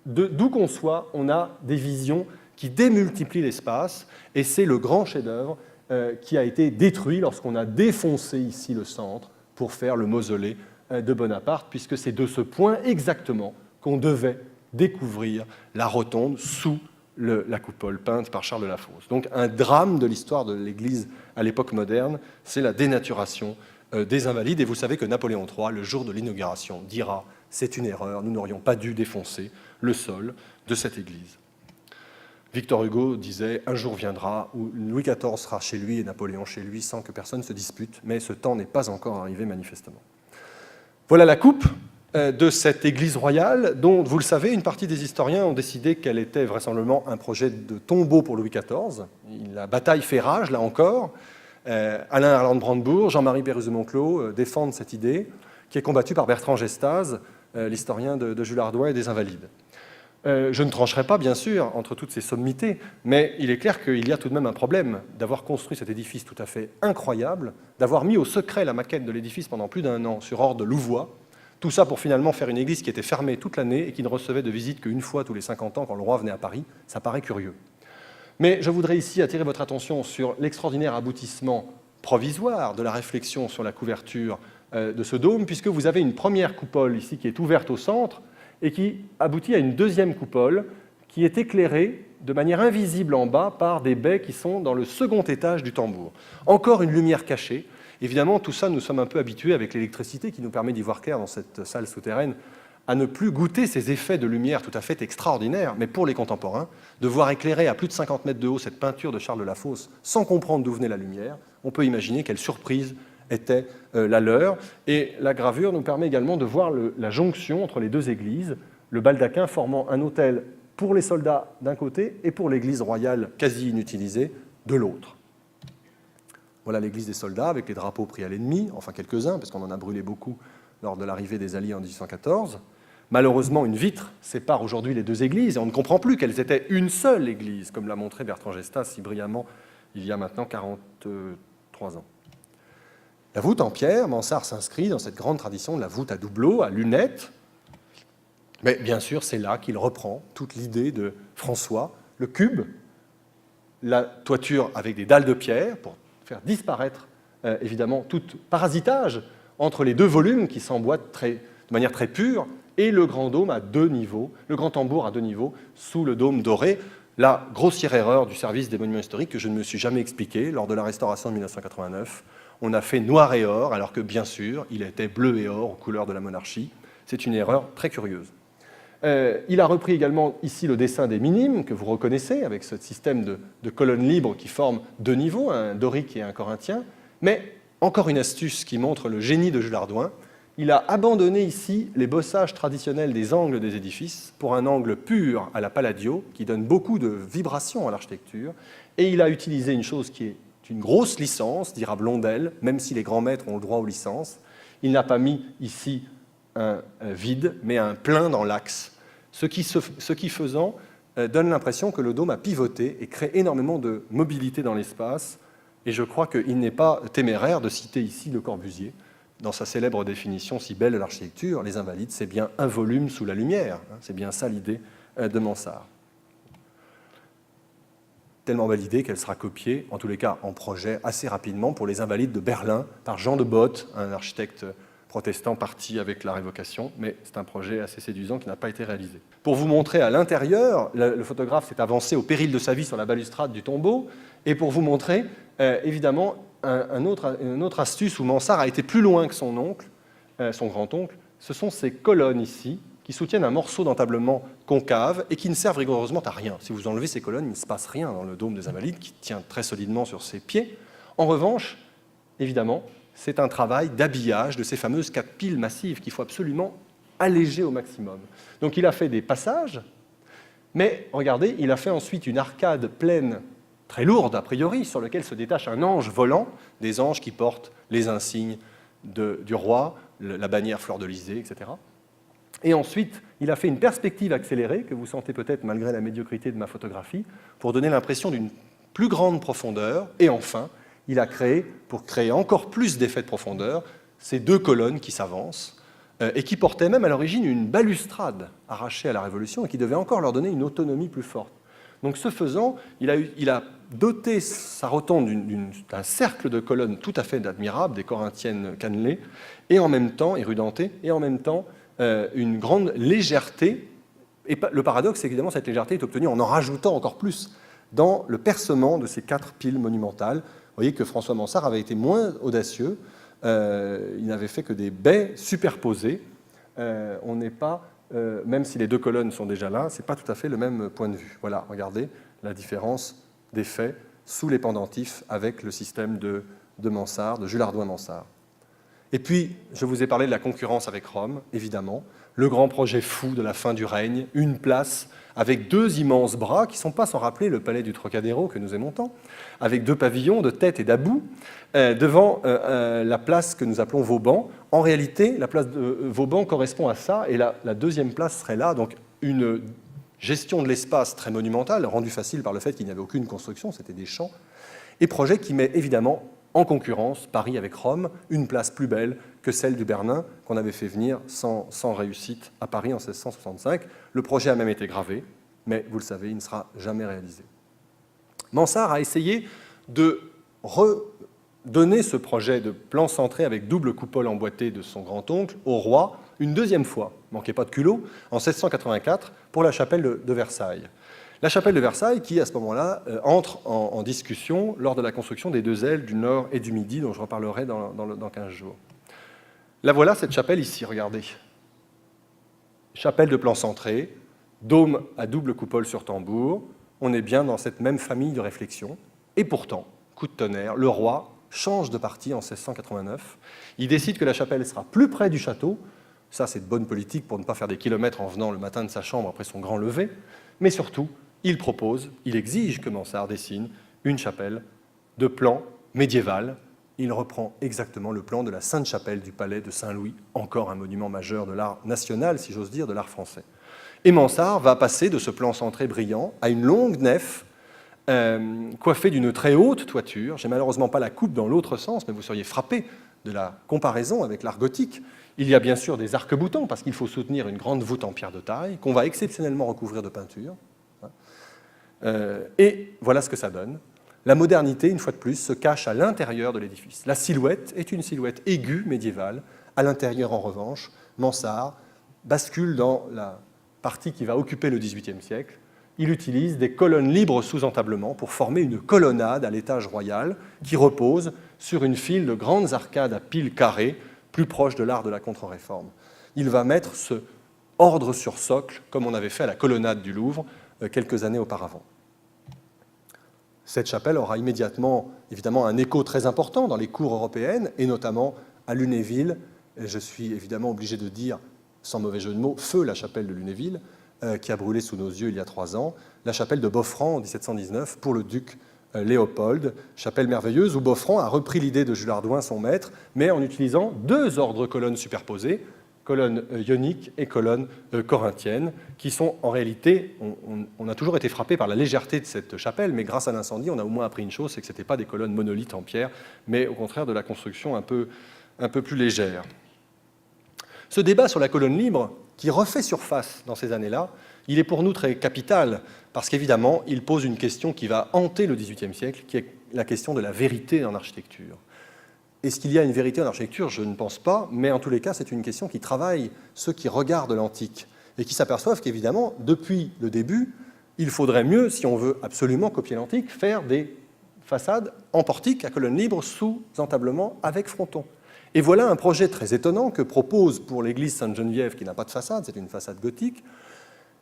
d'où qu'on soit, on a des visions qui démultiplient l'espace et c'est le grand chef-d'œuvre qui a été détruit lorsqu'on a défoncé ici le centre pour faire le mausolée de Bonaparte, puisque c'est de ce point exactement qu'on devait découvrir la rotonde sous la coupole peinte par Charles de la Fosse. Donc un drame de l'histoire de l'Église à l'époque moderne, c'est la dénaturation des Invalides. Et vous savez que Napoléon III, le jour de l'inauguration, dira « c'est une erreur, nous n'aurions pas dû défoncer le sol de cette église ». Victor Hugo disait « Un jour viendra où Louis XIV sera chez lui et Napoléon chez lui sans que personne se dispute, mais ce temps n'est pas encore arrivé manifestement. » Voilà la coupe de cette église royale dont, vous le savez, une partie des historiens ont décidé qu'elle était vraisemblablement un projet de tombeau pour Louis XIV. La bataille fait rage, là encore. Alain Arland-Brandebourg, Jean-Marie Péruse-de-Monclos défendent cette idée qui est combattue par Bertrand Gestaz, l'historien de Jules Hardouin et des Invalides. Je ne trancherai pas, bien sûr, entre toutes ces sommités, mais il est clair qu'il y a tout de même un problème d'avoir construit cet édifice tout à fait incroyable, d'avoir mis au secret la maquette de l'édifice pendant plus d'1 an sur ordre de Louvois, tout ça pour finalement faire une église qui était fermée toute l'année et qui ne recevait de visite qu'une fois tous les 50 ans quand le roi venait à Paris. Ça paraît curieux. Mais je voudrais ici attirer votre attention sur l'extraordinaire aboutissement provisoire de la réflexion sur la couverture de ce dôme, puisque vous avez une première coupole ici qui est ouverte au centre, et qui aboutit à une deuxième coupole qui est éclairée de manière invisible en bas par des baies qui sont dans le second étage du tambour. Encore une lumière cachée. Évidemment, tout ça, nous sommes un peu habitués avec l'électricité qui nous permet d'y voir clair dans cette salle souterraine, à ne plus goûter ces effets de lumière tout à fait extraordinaires, mais pour les contemporains, de voir éclairer à plus de 50 mètres de haut cette peinture de Charles de la Fosse sans comprendre d'où venait la lumière, on peut imaginer quelle surprise était la leur. Et la gravure nous permet également de voir la jonction entre les deux églises, le baldaquin formant un autel pour les soldats d'un côté et pour l'église royale quasi inutilisée de l'autre. Voilà l'église des soldats avec les drapeaux pris à l'ennemi, enfin quelques-uns, parce qu'on en a brûlé beaucoup lors de l'arrivée des Alliés en 1814. Malheureusement, une vitre sépare aujourd'hui les deux églises et on ne comprend plus qu'elles étaient une seule église, comme l'a montré Bertrand Gestas si brillamment il y a maintenant 43 ans. La voûte en pierre, Mansart s'inscrit dans cette grande tradition de la voûte à doubleau, à lunettes. Mais bien sûr, c'est là qu'il reprend toute l'idée de François, le cube, la toiture avec des dalles de pierre pour faire disparaître évidemment tout parasitage entre les deux volumes qui s'emboîtent de manière très pure et le grand dôme à 2 niveaux, le grand tambour à 2 niveaux sous le dôme doré. La grossière erreur du service des monuments historiques que je ne me suis jamais expliquée lors de la restauration de 1989. On a fait noir et or, alors que, bien sûr, il était bleu et or aux couleurs de la monarchie. C'est une erreur très curieuse. Il a repris également ici le dessin des minimes, que vous reconnaissez, avec ce système de colonnes libres qui forment 2 niveaux, un dorique et un corinthien. Mais, encore une astuce qui montre le génie de Jules Hardouin, il a abandonné ici les bossages traditionnels des angles des édifices pour un angle pur à la Palladio, qui donne beaucoup de vibrations à l'architecture, et il a utilisé une chose qui est une grosse licence, dira Blondel, même si les grands maîtres ont le droit aux licences. Il n'a pas mis ici un vide, mais un plein dans l'axe, ce qui faisant donne l'impression que le dôme a pivoté et crée énormément de mobilité dans l'espace. Et je crois qu'il n'est pas téméraire de citer ici Le Corbusier, dans sa célèbre définition si belle de l'architecture, les Invalides, c'est bien un volume sous la lumière. C'est bien ça l'idée de Mansart. Tellement belle idée qu'elle sera copiée, en tous les cas en projet, assez rapidement pour les Invalides de Berlin, par Jean de Both, un architecte protestants partis avec la Révocation, mais c'est un projet assez séduisant qui n'a pas été réalisé. Pour vous montrer à l'intérieur, le photographe s'est avancé au péril de sa vie sur la balustrade du tombeau, et pour vous montrer, évidemment, une autre astuce où Mansart a été plus loin que son oncle, son grand-oncle, ce sont ces colonnes ici, qui soutiennent un morceau d'entablement concave et qui ne servent rigoureusement à rien. Si vous enlevez ces colonnes, il ne se passe rien dans le dôme des Invalides, qui tient très solidement sur ses pieds. En revanche, évidemment, c'est un travail d'habillage de ces fameuses 4 piles massives qu'il faut absolument alléger au maximum. Donc il a fait des passages, mais regardez, il a fait ensuite une arcade pleine, très lourde a priori, sur laquelle se détache un ange volant, des anges qui portent les insignes du roi, la bannière fleur-de-lysée, etc. Et ensuite, il a fait une perspective accélérée, que vous sentez peut-être malgré la médiocrité de ma photographie, pour donner l'impression d'une plus grande profondeur. Et enfin, il a créé, pour créer encore plus d'effet de profondeur, ces 2 colonnes qui s'avancent et qui portaient même à l'origine une balustrade arrachée à la Révolution et qui devait encore leur donner une autonomie plus forte. Donc ce faisant, il a doté sa rotonde d'un cercle de colonnes tout à fait admirables, des corinthiennes cannelées, et en même temps, érudentées, et en même temps une grande légèreté. Et le paradoxe, c'est qu'évidemment, cette légèreté est obtenue en rajoutant encore plus dans le percement de ces 4 piles monumentales. Vous voyez que François Mansart avait été moins audacieux. Il n'avait fait que des baies superposées. On n'est pas, même si les 2 colonnes sont déjà là, ce n'est pas tout à fait le même point de vue. Voilà, regardez la différence d'effet sous les pendentifs avec le système de Mansart, de Jules Hardouin-Mansart. Et puis, je vous ai parlé de la concurrence avec Rome, évidemment. Le grand projet fou de la fin du règne, une place avec 2 immenses bras, qui ne sont pas sans rappeler le palais du Trocadéro que nous aimons tant, avec 2 pavillons de tête et d'abou, devant la place que nous appelons Vauban. En réalité, la place de Vauban correspond à ça, et la 2e place serait là, donc une gestion de l'espace très monumentale, rendue facile par le fait qu'il n'y avait aucune construction, c'était des champs, et projet qui met évidemment en concurrence, Paris avec Rome, une place plus belle que celle du Bernin qu'on avait fait venir sans réussite à Paris en 1665. Le projet a même été gravé, mais vous le savez, il ne sera jamais réalisé. Mansart a essayé de redonner ce projet de plan centré avec double coupole emboîtée de son grand-oncle au roi une 2e fois, manquez pas de culot, en 1684 pour la chapelle de Versailles. La chapelle de Versailles qui, à ce moment-là, entre en discussion lors de la construction des 2 ailes du Nord et du Midi, dont je reparlerai dans 15 jours. La voilà, cette chapelle ici, regardez. Chapelle de plan centré, dôme à double coupole sur tambour, on est bien dans cette même famille de réflexion. Et pourtant, coup de tonnerre, le roi change de parti en 1689. Il décide que la chapelle sera plus près du château. Ça, c'est de bonne politique pour ne pas faire des kilomètres en venant le matin de sa chambre après son grand lever. Mais surtout, il exige que Mansart dessine une chapelle de plan médiéval. Il reprend exactement le plan de la Sainte-Chapelle du palais de Saint-Louis, encore un monument majeur de l'art national, si j'ose dire, de l'art français. Et Mansart va passer de ce plan centré brillant à une longue nef coiffée d'une très haute toiture. J'ai malheureusement pas la coupe dans l'autre sens, mais vous seriez frappé de la comparaison avec l'art gothique. Il y a bien sûr des arcs-boutants, parce qu'il faut soutenir une grande voûte en pierre de taille, qu'on va exceptionnellement recouvrir de peinture. Et voilà ce que ça donne. La modernité, une fois de plus, se cache à l'intérieur de l'édifice. La silhouette est une silhouette aiguë médiévale. À l'intérieur, en revanche, Mansart bascule dans la partie qui va occuper le XVIIIe siècle. Il utilise des colonnes libres sous entablement pour former une colonnade à l'étage royal qui repose sur une file de grandes arcades à piles carrées, plus proche de l'art de la Contre-Réforme. Il va mettre ce ordre sur socle, comme on avait fait à la colonnade du Louvre quelques années auparavant. Cette chapelle aura immédiatement, évidemment, un écho très important dans les cours européennes, et notamment à Lunéville. Et je suis évidemment obligé de dire, sans mauvais jeu de mots, feu la chapelle de Lunéville, qui a brûlé sous nos yeux il y a 3 ans, la chapelle de Boffrand en 1719 pour le duc Léopold, chapelle merveilleuse où Boffrand a repris l'idée de Jules Hardouin, son maître, mais en utilisant 2 ordres colonnes superposées, colonnes ioniques et colonnes corinthiennes, qui sont en réalité, on a toujours été frappé par la légèreté de cette chapelle, mais grâce à l'incendie, on a au moins appris une chose, c'est que ce n'étaient pas des colonnes monolithes en pierre, mais au contraire de la construction un peu plus légère. Ce débat sur la colonne libre, qui refait surface dans ces années-là, il est pour nous très capital, parce qu'évidemment, il pose une question qui va hanter le XVIIIe siècle, qui est la question de la vérité en architecture. Est-ce qu'il y a une vérité en architecture? Je ne pense pas, mais en tous les cas, c'est une question qui travaille ceux qui regardent l'antique et qui s'aperçoivent qu'évidemment, depuis le début, il faudrait mieux, si on veut absolument copier l'antique, faire des façades en portique à colonnes libres sous entablement avec fronton. Et voilà un projet très étonnant que propose pour l'église Sainte-Geneviève, qui n'a pas de façade, c'est une façade gothique,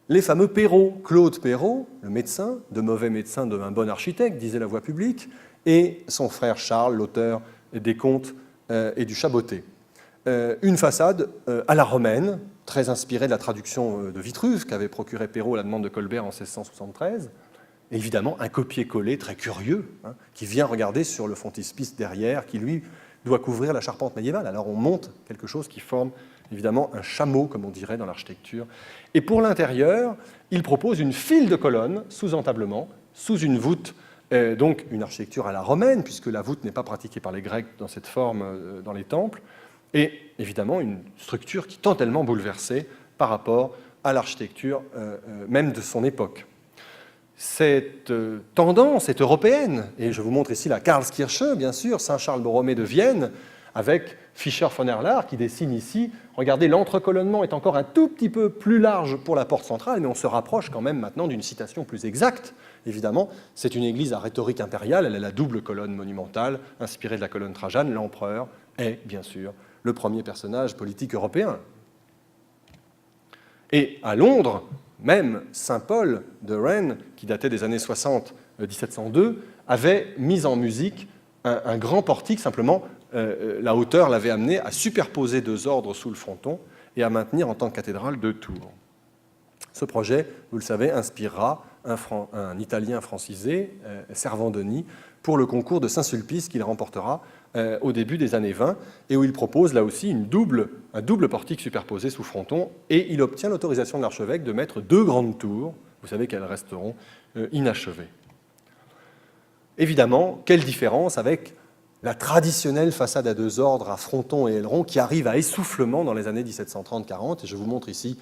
les fameux Perrault, Claude Perrault, le médecin, de mauvais médecin d'un bon architecte, disait la voix publique, et son frère Charles, l'auteur des Contes et du Chaboté. Une façade à la romaine, très inspirée de la traduction de Vitruve qu'avait procuré Perrault à la demande de Colbert en 1673. Et évidemment, un copier-coller très curieux, qui vient regarder sur le frontispice derrière, qui lui doit couvrir la charpente médiévale. Alors on monte quelque chose qui forme évidemment un chameau, comme on dirait dans l'architecture. Et pour l'intérieur, il propose une file de colonnes sous entablement, sous une voûte, donc une architecture à la romaine, puisque la voûte n'est pas pratiquée par les Grecs dans cette forme dans les temples, et évidemment une structure qui est totalement bouleversée par rapport à l'architecture même de son époque. Cette tendance est européenne, et je vous montre ici la Karlskirche, bien sûr, Saint-Charles-Borromée de Vienne, avec Fischer von Erlach qui dessine ici. Regardez, l'entrecolonnement est encore un tout petit peu plus large pour la porte centrale, mais on se rapproche quand même maintenant d'une citation plus exacte. Évidemment, c'est une église à rhétorique impériale, elle a la double colonne monumentale, inspirée de la colonne Trajane. L'empereur est, bien sûr, le premier personnage politique européen. Et à Londres, même Saint-Paul de Rennes, qui datait des années 60, 1702, avait mis en musique un grand portique, simplement la hauteur l'avait amené à superposer 2 ordres sous le fronton et à maintenir en tant que cathédrale 2 tours. Ce projet, vous le savez, inspirera un Italien francisé, Servandoni, pour le concours de Saint-Sulpice qu'il remportera au début des années 20, et où il propose là aussi un double portique superposé sous fronton, et il obtient l'autorisation de l'archevêque de mettre 2 grandes tours, vous savez qu'elles resteront inachevées. Évidemment, quelle différence avec la traditionnelle façade à 2 ordres à fronton et aileron qui arrive à essoufflement dans les années 1730-40, et je vous montre ici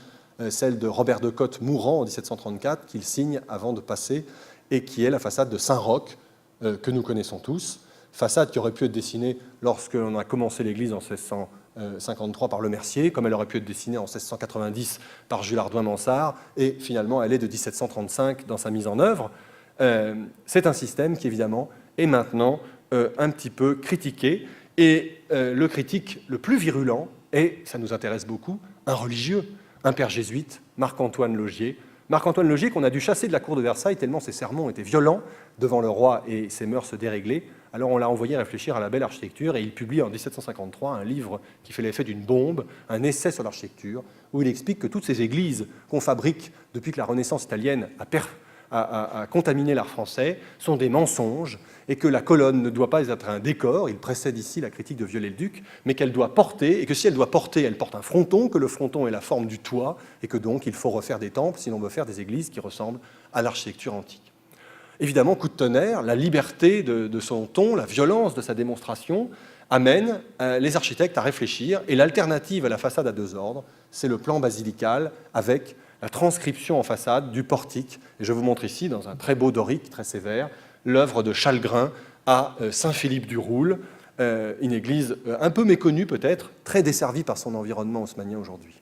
celle de Robert de Cotte mourant en 1734, qu'il signe avant de passer, et qui est la façade de Saint-Roch, que nous connaissons tous, façade qui aurait pu être dessinée lorsque l'on a commencé l'église en 1653 par Le Mercier, comme elle aurait pu être dessinée en 1690 par Jules Hardouin-Mansart, et finalement elle est de 1735 dans sa mise en œuvre. C'est un système qui évidemment est maintenant un petit peu critiqué, et le critique le plus virulent est, ça nous intéresse beaucoup, un religieux, un père jésuite, Marc-Antoine Logier. Marc-Antoine Logier qu'on a dû chasser de la cour de Versailles tellement ses sermons étaient violents devant le roi et ses mœurs déréglées. Alors on l'a envoyé réfléchir à la belle architecture, et il publie en 1753 un livre qui fait l'effet d'une bombe, un essai sur l'architecture, où il explique que toutes ces églises qu'on fabrique depuis que la Renaissance italienne a contaminé l'art français sont des mensonges, et que la colonne ne doit pas être un décor, il précède ici la critique de Viollet-le-Duc, mais qu'elle doit porter, et que si elle doit porter, elle porte un fronton, que le fronton est la forme du toit, et que donc il faut refaire des temples si l'on veut faire des églises qui ressemblent à l'architecture antique. Évidemment, coup de tonnerre, la liberté de son ton, la violence de sa démonstration amène les architectes à réfléchir, et l'alternative à la façade à 2 ordres, c'est le plan basilical avec la transcription en façade du portique. Et je vous montre ici, dans un très beau dorique, très sévère, l'œuvre de Chalgrin à Saint-Philippe-du-Roule, une église un peu méconnue peut-être, très desservie par son environnement haussmannien aujourd'hui.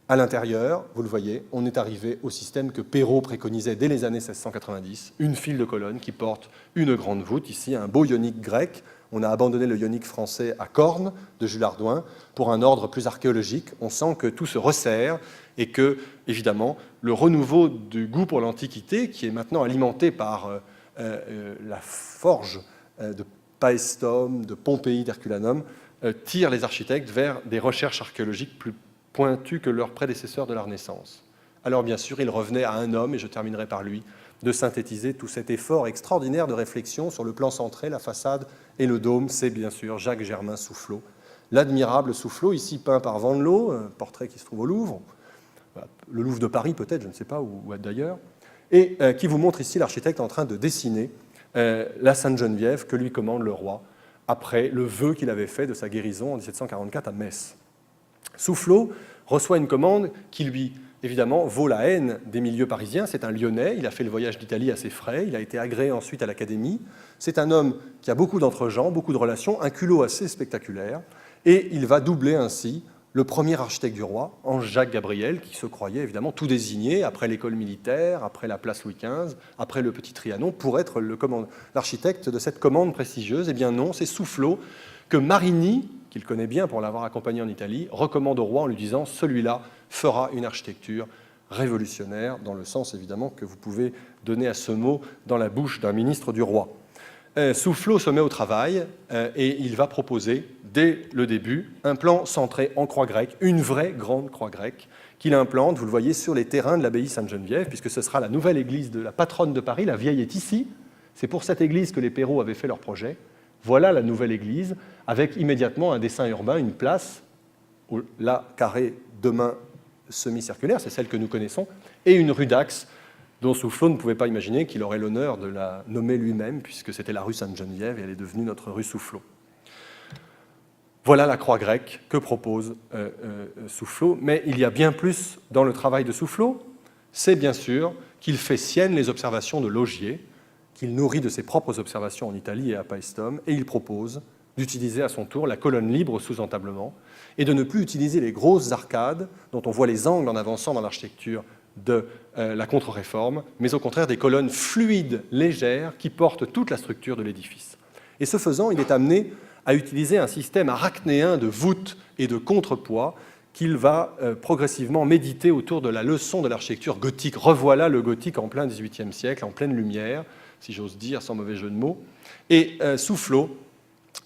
À l'intérieur, vous le voyez, on est arrivé au système que Perrault préconisait dès les années 1690, une file de colonnes qui porte une grande voûte, ici un beau ionique grec. On a abandonné le ionique français à Corne, de Jules Hardouin, pour un ordre plus archéologique. On sent que tout se resserre et que, évidemment, le renouveau du goût pour l'Antiquité, qui est maintenant alimenté par la forge de Paestum, de Pompéi, d'Herculanum, tire les architectes vers des recherches archéologiques plus pointues que leurs prédécesseurs de la Renaissance. Alors, bien sûr, il revenait à un homme, et je terminerai par lui, de synthétiser tout cet effort extraordinaire de réflexion sur le plan centré, la façade et le dôme. C'est bien sûr Jacques-Germain Soufflot, l'admirable Soufflot, ici peint par Vandelot, un portrait qui se trouve au Louvre, le Louvre de Paris peut-être, je ne sais pas, ou d'ailleurs, et qui vous montre ici l'architecte en train de dessiner la Sainte-Geneviève que lui commande le roi, après le vœu qu'il avait fait de sa guérison en 1744 à Metz. Soufflot reçoit une commande qui lui évidemment, vaut la haine des milieux parisiens. C'est un Lyonnais, il a fait le voyage d'Italie à ses frais, il a été agréé ensuite à l'Académie. C'est un homme qui a beaucoup d'entre-gens, beaucoup de relations, un culot assez spectaculaire, et il va doubler ainsi le premier architecte du roi, Ange-Jacques Gabriel, qui se croyait évidemment tout désigné, après l'école militaire, après la place Louis XV, après le Petit Trianon, pour être l'architecte de cette commande prestigieuse. Eh bien non, c'est Soufflot que Marini, qu'il connaît bien pour l'avoir accompagné en Italie, recommande au roi en lui disant « celui-là fera une architecture révolutionnaire », dans le sens évidemment que vous pouvez donner à ce mot dans la bouche d'un ministre du roi. Soufflot se met au travail et il va proposer, dès le début, un plan centré en croix grecque, une vraie grande croix grecque, qu'il implante, vous le voyez, sur les terrains de l'abbaye Sainte-Geneviève, puisque ce sera la nouvelle église de la patronne de Paris, la vieille est ici. C'est pour cette église que les Perrault avaient fait leur projet. Voilà la nouvelle église, avec immédiatement un dessin urbain, une place, là, carrée, demain semi-circulaire, c'est celle que nous connaissons, et une rue d'Axe, dont Soufflot ne pouvait pas imaginer qu'il aurait l'honneur de la nommer lui-même, puisque c'était la rue Sainte-Geneviève et elle est devenue notre rue Soufflot. Voilà la croix grecque que propose Soufflot, mais il y a bien plus dans le travail de Soufflot. C'est bien sûr qu'il fait sienne les observations de Laugier, qu'il nourrit de ses propres observations en Italie et à Paestum, et il propose d'utiliser à son tour la colonne libre sous entablement et de ne plus utiliser les grosses arcades dont on voit les angles en avançant dans l'architecture de la contre-réforme, mais au contraire des colonnes fluides, légères, qui portent toute la structure de l'édifice. Et ce faisant, il est amené à utiliser un système arachnéen de voûtes et de contrepoids qu'il va progressivement méditer autour de la leçon de l'architecture gothique. Revoilà le gothique en plein XVIIIe siècle, en pleine lumière, si j'ose dire, sans mauvais jeu de mots. Et Soufflot,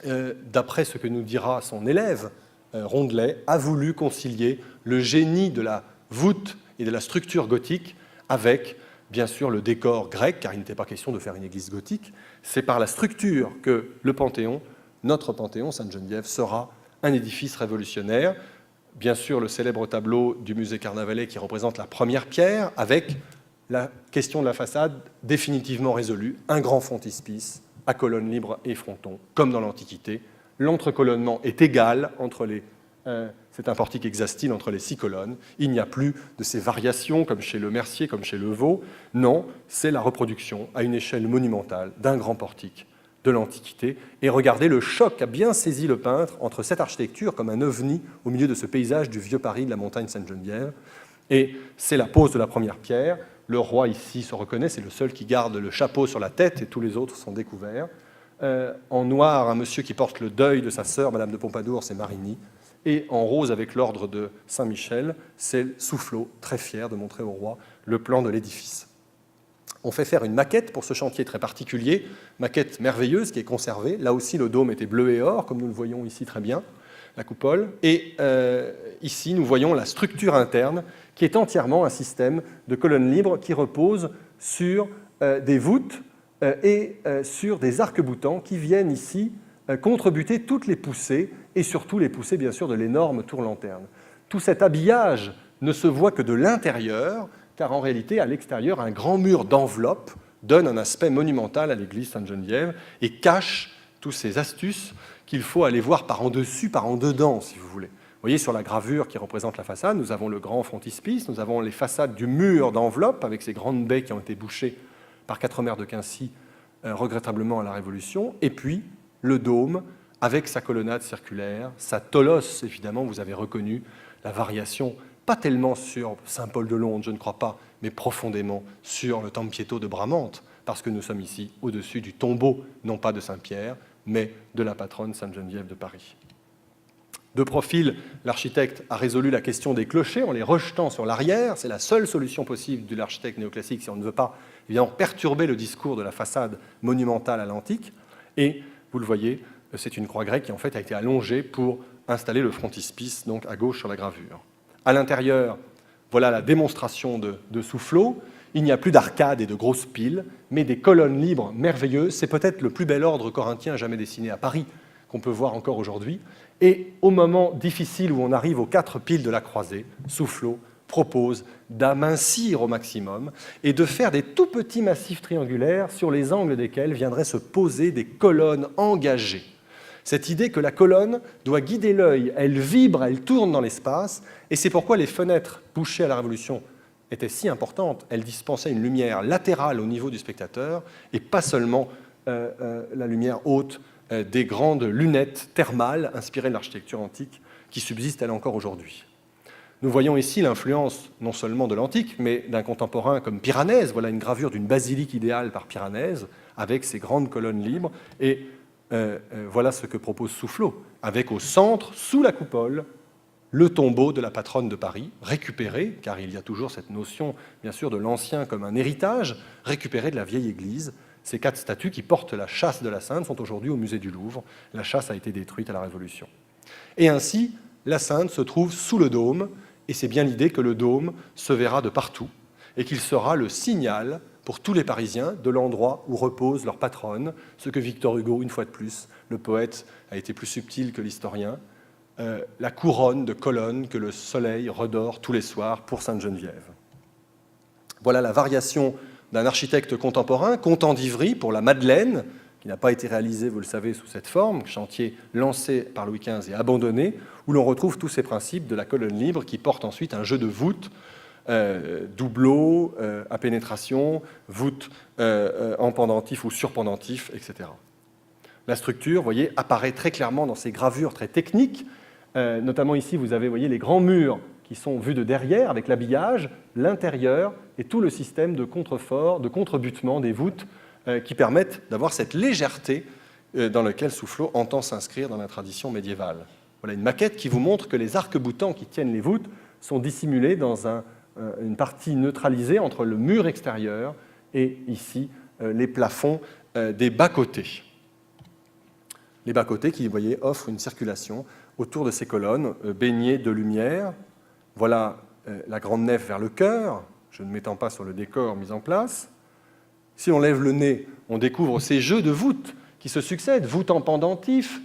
d'après ce que nous dira son élève, Rondelet, a voulu concilier le génie de la voûte et de la structure gothique avec, bien sûr, le décor grec, car il n'était pas question de faire une église gothique. C'est par la structure que le Panthéon, notre Panthéon, Sainte-Geneviève, sera un édifice révolutionnaire. Bien sûr, le célèbre tableau du musée Carnavalet qui représente la première pierre, avec la question de la façade définitivement résolue, un grand frontispice à colonnes libres et frontons, comme dans l'Antiquité. L'entrecolonnement est égal entre les... c'est un portique hexastyle entre les 6 colonnes. Il n'y a plus de ces variations, comme chez le Mercier, comme chez le Vaux. Non, c'est la reproduction, à une échelle monumentale, d'un grand portique de l'Antiquité. Et regardez le choc qu'a bien saisi le peintre entre cette architecture, comme un ovni, au milieu de ce paysage du vieux Paris, de la montagne Sainte-Geneviève. Et c'est la pose de la première pierre. Le roi, ici, se reconnaît, c'est le seul qui garde le chapeau sur la tête, et tous les autres sont découverts. En noir, un monsieur qui porte le deuil de sa sœur, Madame de Pompadour, c'est Marigny. Et en rose, avec l'ordre de Saint-Michel, c'est Soufflot, très fier de montrer au roi le plan de l'édifice. On fait faire une maquette pour ce chantier très particulier, maquette merveilleuse qui est conservée. Là aussi, le dôme était bleu et or, comme nous le voyons ici très bien, la coupole. Et ici, nous voyons la structure interne, qui est entièrement un système de colonnes libres qui repose sur des voûtes et sur des arcs-boutants qui viennent ici contrebuter toutes les poussées, et surtout les poussées, bien sûr, de l'énorme tour-lanterne. Tout cet habillage ne se voit que de l'intérieur, car en réalité, à l'extérieur, un grand mur d'enveloppe donne un aspect monumental à l'église Sainte-Geneviève et cache toutes ces astuces qu'il faut aller voir par en dessus, par en dedans, si vous voulez. Vous voyez, sur la gravure qui représente la façade, nous avons le grand frontispice, nous avons les façades du mur d'enveloppe, avec ces grandes baies qui ont été bouchées par 4 maires de Quincy, regrettablement à la Révolution, et puis le dôme, avec sa colonnade circulaire, sa tolosse, évidemment, vous avez reconnu la variation, pas tellement sur Saint-Paul-de-Londres, je ne crois pas, mais profondément sur le Tempietto de Bramante, parce que nous sommes ici au-dessus du tombeau, non pas de Saint-Pierre, mais de la patronne Sainte-Geneviève de Paris. De profil, l'architecte a résolu la question des clochers en les rejetant sur l'arrière. C'est la seule solution possible de l'architecte néoclassique si on ne veut pas évidemment perturber le discours de la façade monumentale à l'antique. Et vous le voyez, c'est une croix grecque qui en fait a été allongée pour installer le frontispice, donc à gauche sur la gravure. À l'intérieur, voilà la démonstration de Soufflot. Il n'y a plus d'arcades et de grosses piles, mais des colonnes libres merveilleuses. C'est peut-être le plus bel ordre corinthien jamais dessiné à Paris, qu'on peut voir encore aujourd'hui. Et au moment difficile où on arrive aux 4 piles de la croisée, Soufflot propose d'amincir au maximum et de faire des tout petits massifs triangulaires sur les angles desquels viendraient se poser des colonnes engagées. Cette idée que la colonne doit guider l'œil, elle vibre, elle tourne dans l'espace, et c'est pourquoi les fenêtres bouchées à la Révolution étaient si importantes. Elles dispensaient une lumière latérale au niveau du spectateur, et pas seulement la lumière haute des grandes lunettes thermales inspirées de l'architecture antique qui subsiste elle encore aujourd'hui. Nous voyons ici l'influence non seulement de l'antique, mais d'un contemporain comme Piranèse. Voilà une gravure d'une basilique idéale par Piranèse, avec ses grandes colonnes libres. Et voilà ce que propose Soufflot, avec au centre, sous la coupole, le tombeau de la patronne de Paris, récupéré, car il y a toujours cette notion, bien sûr, de l'ancien comme un héritage, récupéré de la vieille église. Ces 4 statues qui portent la châsse de la Sainte sont aujourd'hui au musée du Louvre. La châsse a été détruite à la Révolution. Et ainsi, la Sainte se trouve sous le dôme, et c'est bien l'idée que le dôme se verra de partout, et qu'il sera le signal pour tous les Parisiens de l'endroit où repose leur patronne, ce que Victor Hugo, une fois de plus, le poète a été plus subtil que l'historien, la couronne de colonnes que le soleil redore tous les soirs pour Sainte-Geneviève. Voilà la variation d'un architecte contemporain, Contant d'Ivry, pour la Madeleine, qui n'a pas été réalisé, vous le savez, sous cette forme, chantier lancé par Louis XV et abandonné, où l'on retrouve tous ces principes de la colonne libre qui porte ensuite un jeu de voûtes, doubleaux, à pénétration, voûtes en pendentif ou surpendentif, etc. La structure, vous voyez, apparaît très clairement dans ces gravures très techniques. Notamment ici, vous avez, voyez, les grands murs qui sont vus de derrière avec l'habillage, l'intérieur et tout le système de contrefort, de contrebutement des voûtes qui permettent d'avoir cette légèreté dans laquelle Soufflot entend s'inscrire dans la tradition médiévale. Voilà une maquette qui vous montre que les arcs-boutants qui tiennent les voûtes sont dissimulés dans une partie neutralisée entre le mur extérieur et ici les plafonds des bas-côtés. Les bas-côtés qui, vous voyez, offrent une circulation autour de ces colonnes baignées de lumière. Voilà la grande nef vers le chœur, je ne m'étends pas sur le décor mis en place. Si on lève le nez, on découvre ces jeux de voûtes qui se succèdent, voûtes en pendentif,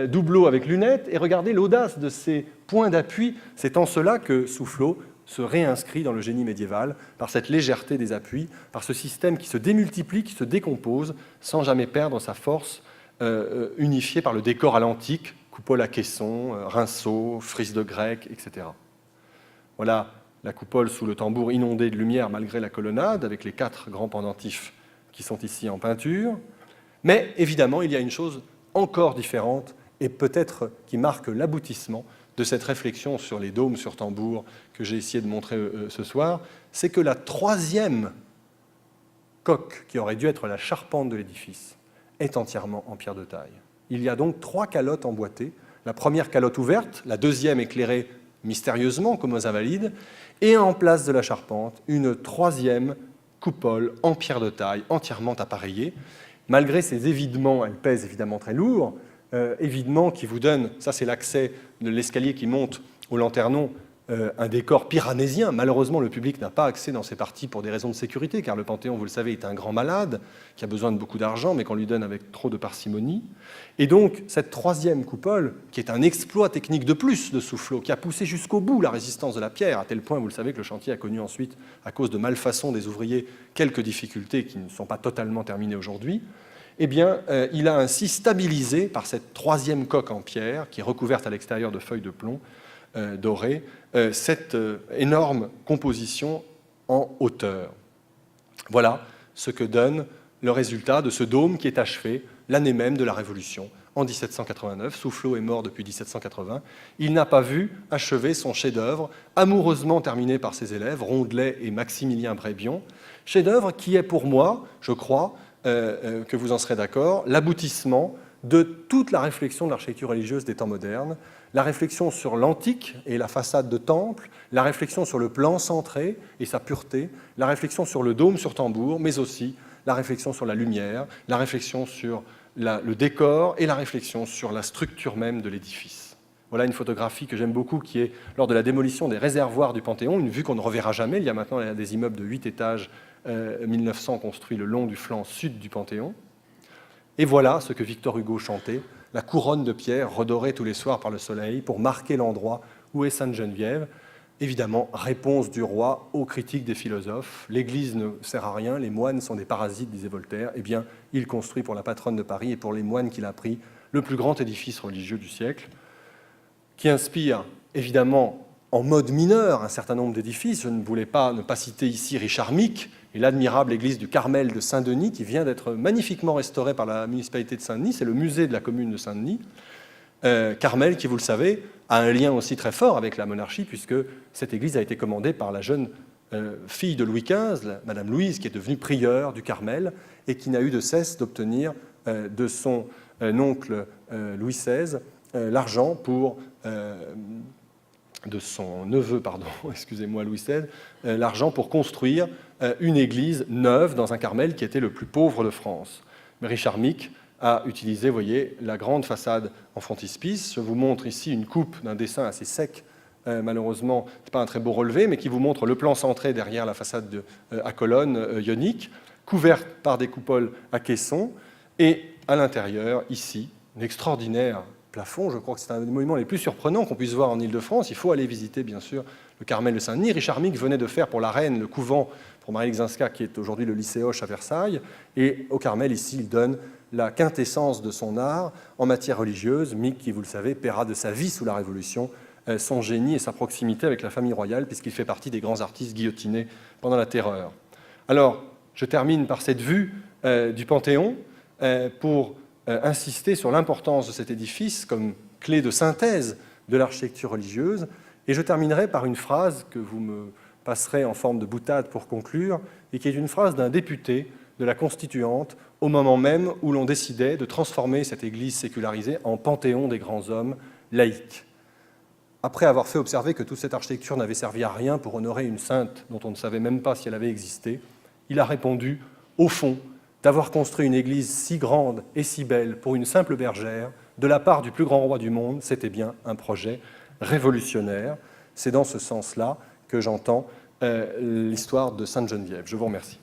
doubleaux avec lunettes, et regardez l'audace de ces points d'appui. C'est en cela que Soufflot se réinscrit dans le génie médiéval, par cette légèreté des appuis, par ce système qui se démultiplie, qui se décompose, sans jamais perdre sa force unifiée par le décor à l'antique, coupole à caisson, rinceaux, frise de grec, etc. Voilà la coupole sous le tambour inondée de lumière malgré la colonnade, avec les 4 grands pendentifs qui sont ici en peinture. Mais évidemment, il y a une chose encore différente et peut-être qui marque l'aboutissement de cette réflexion sur les dômes sur tambour que j'ai essayé de montrer ce soir, c'est que la 3e coque, qui aurait dû être la charpente de l'édifice, est entièrement en pierre de taille. Il y a donc 3 calottes emboîtées, la première calotte ouverte, la 2e éclairée mystérieusement comme aux Invalides, et en place de la charpente, une 3e coupole en pierre de taille, entièrement appareillée. Malgré ces évidements, elle pèse évidemment très lourd, évidemment qui vous donne, ça c'est l'accès de l'escalier qui monte au lanternon, un décor piranésien. Malheureusement, le public n'a pas accès dans ces parties pour des raisons de sécurité, car le Panthéon, vous le savez, est un grand malade, qui a besoin de beaucoup d'argent, mais qu'on lui donne avec trop de parcimonie. Et donc, cette 3e coupole, qui est un exploit technique de plus de Soufflot, qui a poussé jusqu'au bout la résistance de la pierre, à tel point, vous le savez, que le chantier a connu ensuite, à cause de malfaçons des ouvriers, quelques difficultés qui ne sont pas totalement terminées aujourd'hui, eh bien, il a ainsi stabilisé, par cette 3e coque en pierre, qui est recouverte à l'extérieur de feuilles de plomb dorées, cette énorme composition en hauteur. Voilà ce que donne le résultat de ce dôme qui est achevé l'année même de la Révolution, en 1789. Soufflot est mort depuis 1780. Il n'a pas vu achever son chef-d'œuvre, amoureusement terminé par ses élèves, Rondelet et Maximilien Brébion, chef-d'œuvre qui est pour moi, je crois, que vous en serez d'accord, l'aboutissement de toute la réflexion de l'architecture religieuse des temps modernes, la réflexion sur l'antique et la façade de temple, la réflexion sur le plan centré et sa pureté, la réflexion sur le dôme sur tambour, mais aussi la réflexion sur la lumière, la réflexion sur le décor et la réflexion sur la structure même de l'édifice. Voilà une photographie que j'aime beaucoup qui est lors de la démolition des réservoirs du Panthéon, une vue qu'on ne reverra jamais. Il y a maintenant des immeubles de 8 étages 1900 construits le long du flanc sud du Panthéon. Et voilà ce que Victor Hugo chantait, la couronne de pierre redorée tous les soirs par le soleil pour marquer l'endroit où est Sainte-Geneviève. Évidemment, réponse du roi aux critiques des philosophes. L'Église ne sert à rien, les moines sont des parasites, disait Voltaire. Eh bien, il construit pour la patronne de Paris et pour les moines qu'il a pris le plus grand édifice religieux du siècle, qui inspire évidemment en mode mineur un certain nombre d'édifices. Je ne voulais pas ne pas citer ici Richard Mick et l'admirable église du Carmel de Saint-Denis, qui vient d'être magnifiquement restaurée par la municipalité de Saint-Denis. C'est le musée de la commune de Saint-Denis. Carmel, qui, vous le savez, a un lien aussi très fort avec la monarchie, puisque cette église a été commandée par la jeune fille de Louis XV, Madame Louise, qui est devenue prieure du Carmel et qui n'a eu de cesse d'obtenir de son oncle Louis XVI l'argent pour... de son neveu, pardon, excusez-moi, Louis XVI, l'argent pour construire une église neuve dans un Carmel qui était le plus pauvre de France. Mais Richard Mick a utilisé, vous voyez, la grande façade en frontispice. Je vous montre ici une coupe d'un dessin assez sec, malheureusement, ce n'est pas un très beau relevé, mais qui vous montre le plan centré derrière la façade à colonnes ioniques, couverte par des coupoles à caissons, et à l'intérieur, ici, une extraordinaire plafond. Je crois que c'est un des monuments les plus surprenants qu'on puisse voir en Île-de-France. Il faut aller visiter, bien sûr, le Carmel de Saint-Denis. Richard Mick venait de faire pour la reine le couvent pour Marie Lexinska, qui est aujourd'hui le lycée Hoche à Versailles. Et au Carmel, ici, il donne la quintessence de son art en matière religieuse. Mick, qui, vous le savez, paiera de sa vie sous la Révolution son génie et sa proximité avec la famille royale, puisqu'il fait partie des grands artistes guillotinés pendant la Terreur. Alors, je termine par cette vue du Panthéon pour insister sur l'importance de cet édifice comme clé de synthèse de l'architecture religieuse. Et je terminerai par une phrase que vous me passerez en forme de boutade pour conclure, et qui est une phrase d'un député de la Constituante au moment même où l'on décidait de transformer cette église sécularisée en panthéon des grands hommes laïcs. Après avoir fait observer que toute cette architecture n'avait servi à rien pour honorer une sainte dont on ne savait même pas si elle avait existé, il a répondu, au fond, d'avoir construit une église si grande et si belle pour une simple bergère, de la part du plus grand roi du monde, c'était bien un projet révolutionnaire. C'est dans ce sens-là que j'entends l'histoire de Sainte-Geneviève. Je vous remercie.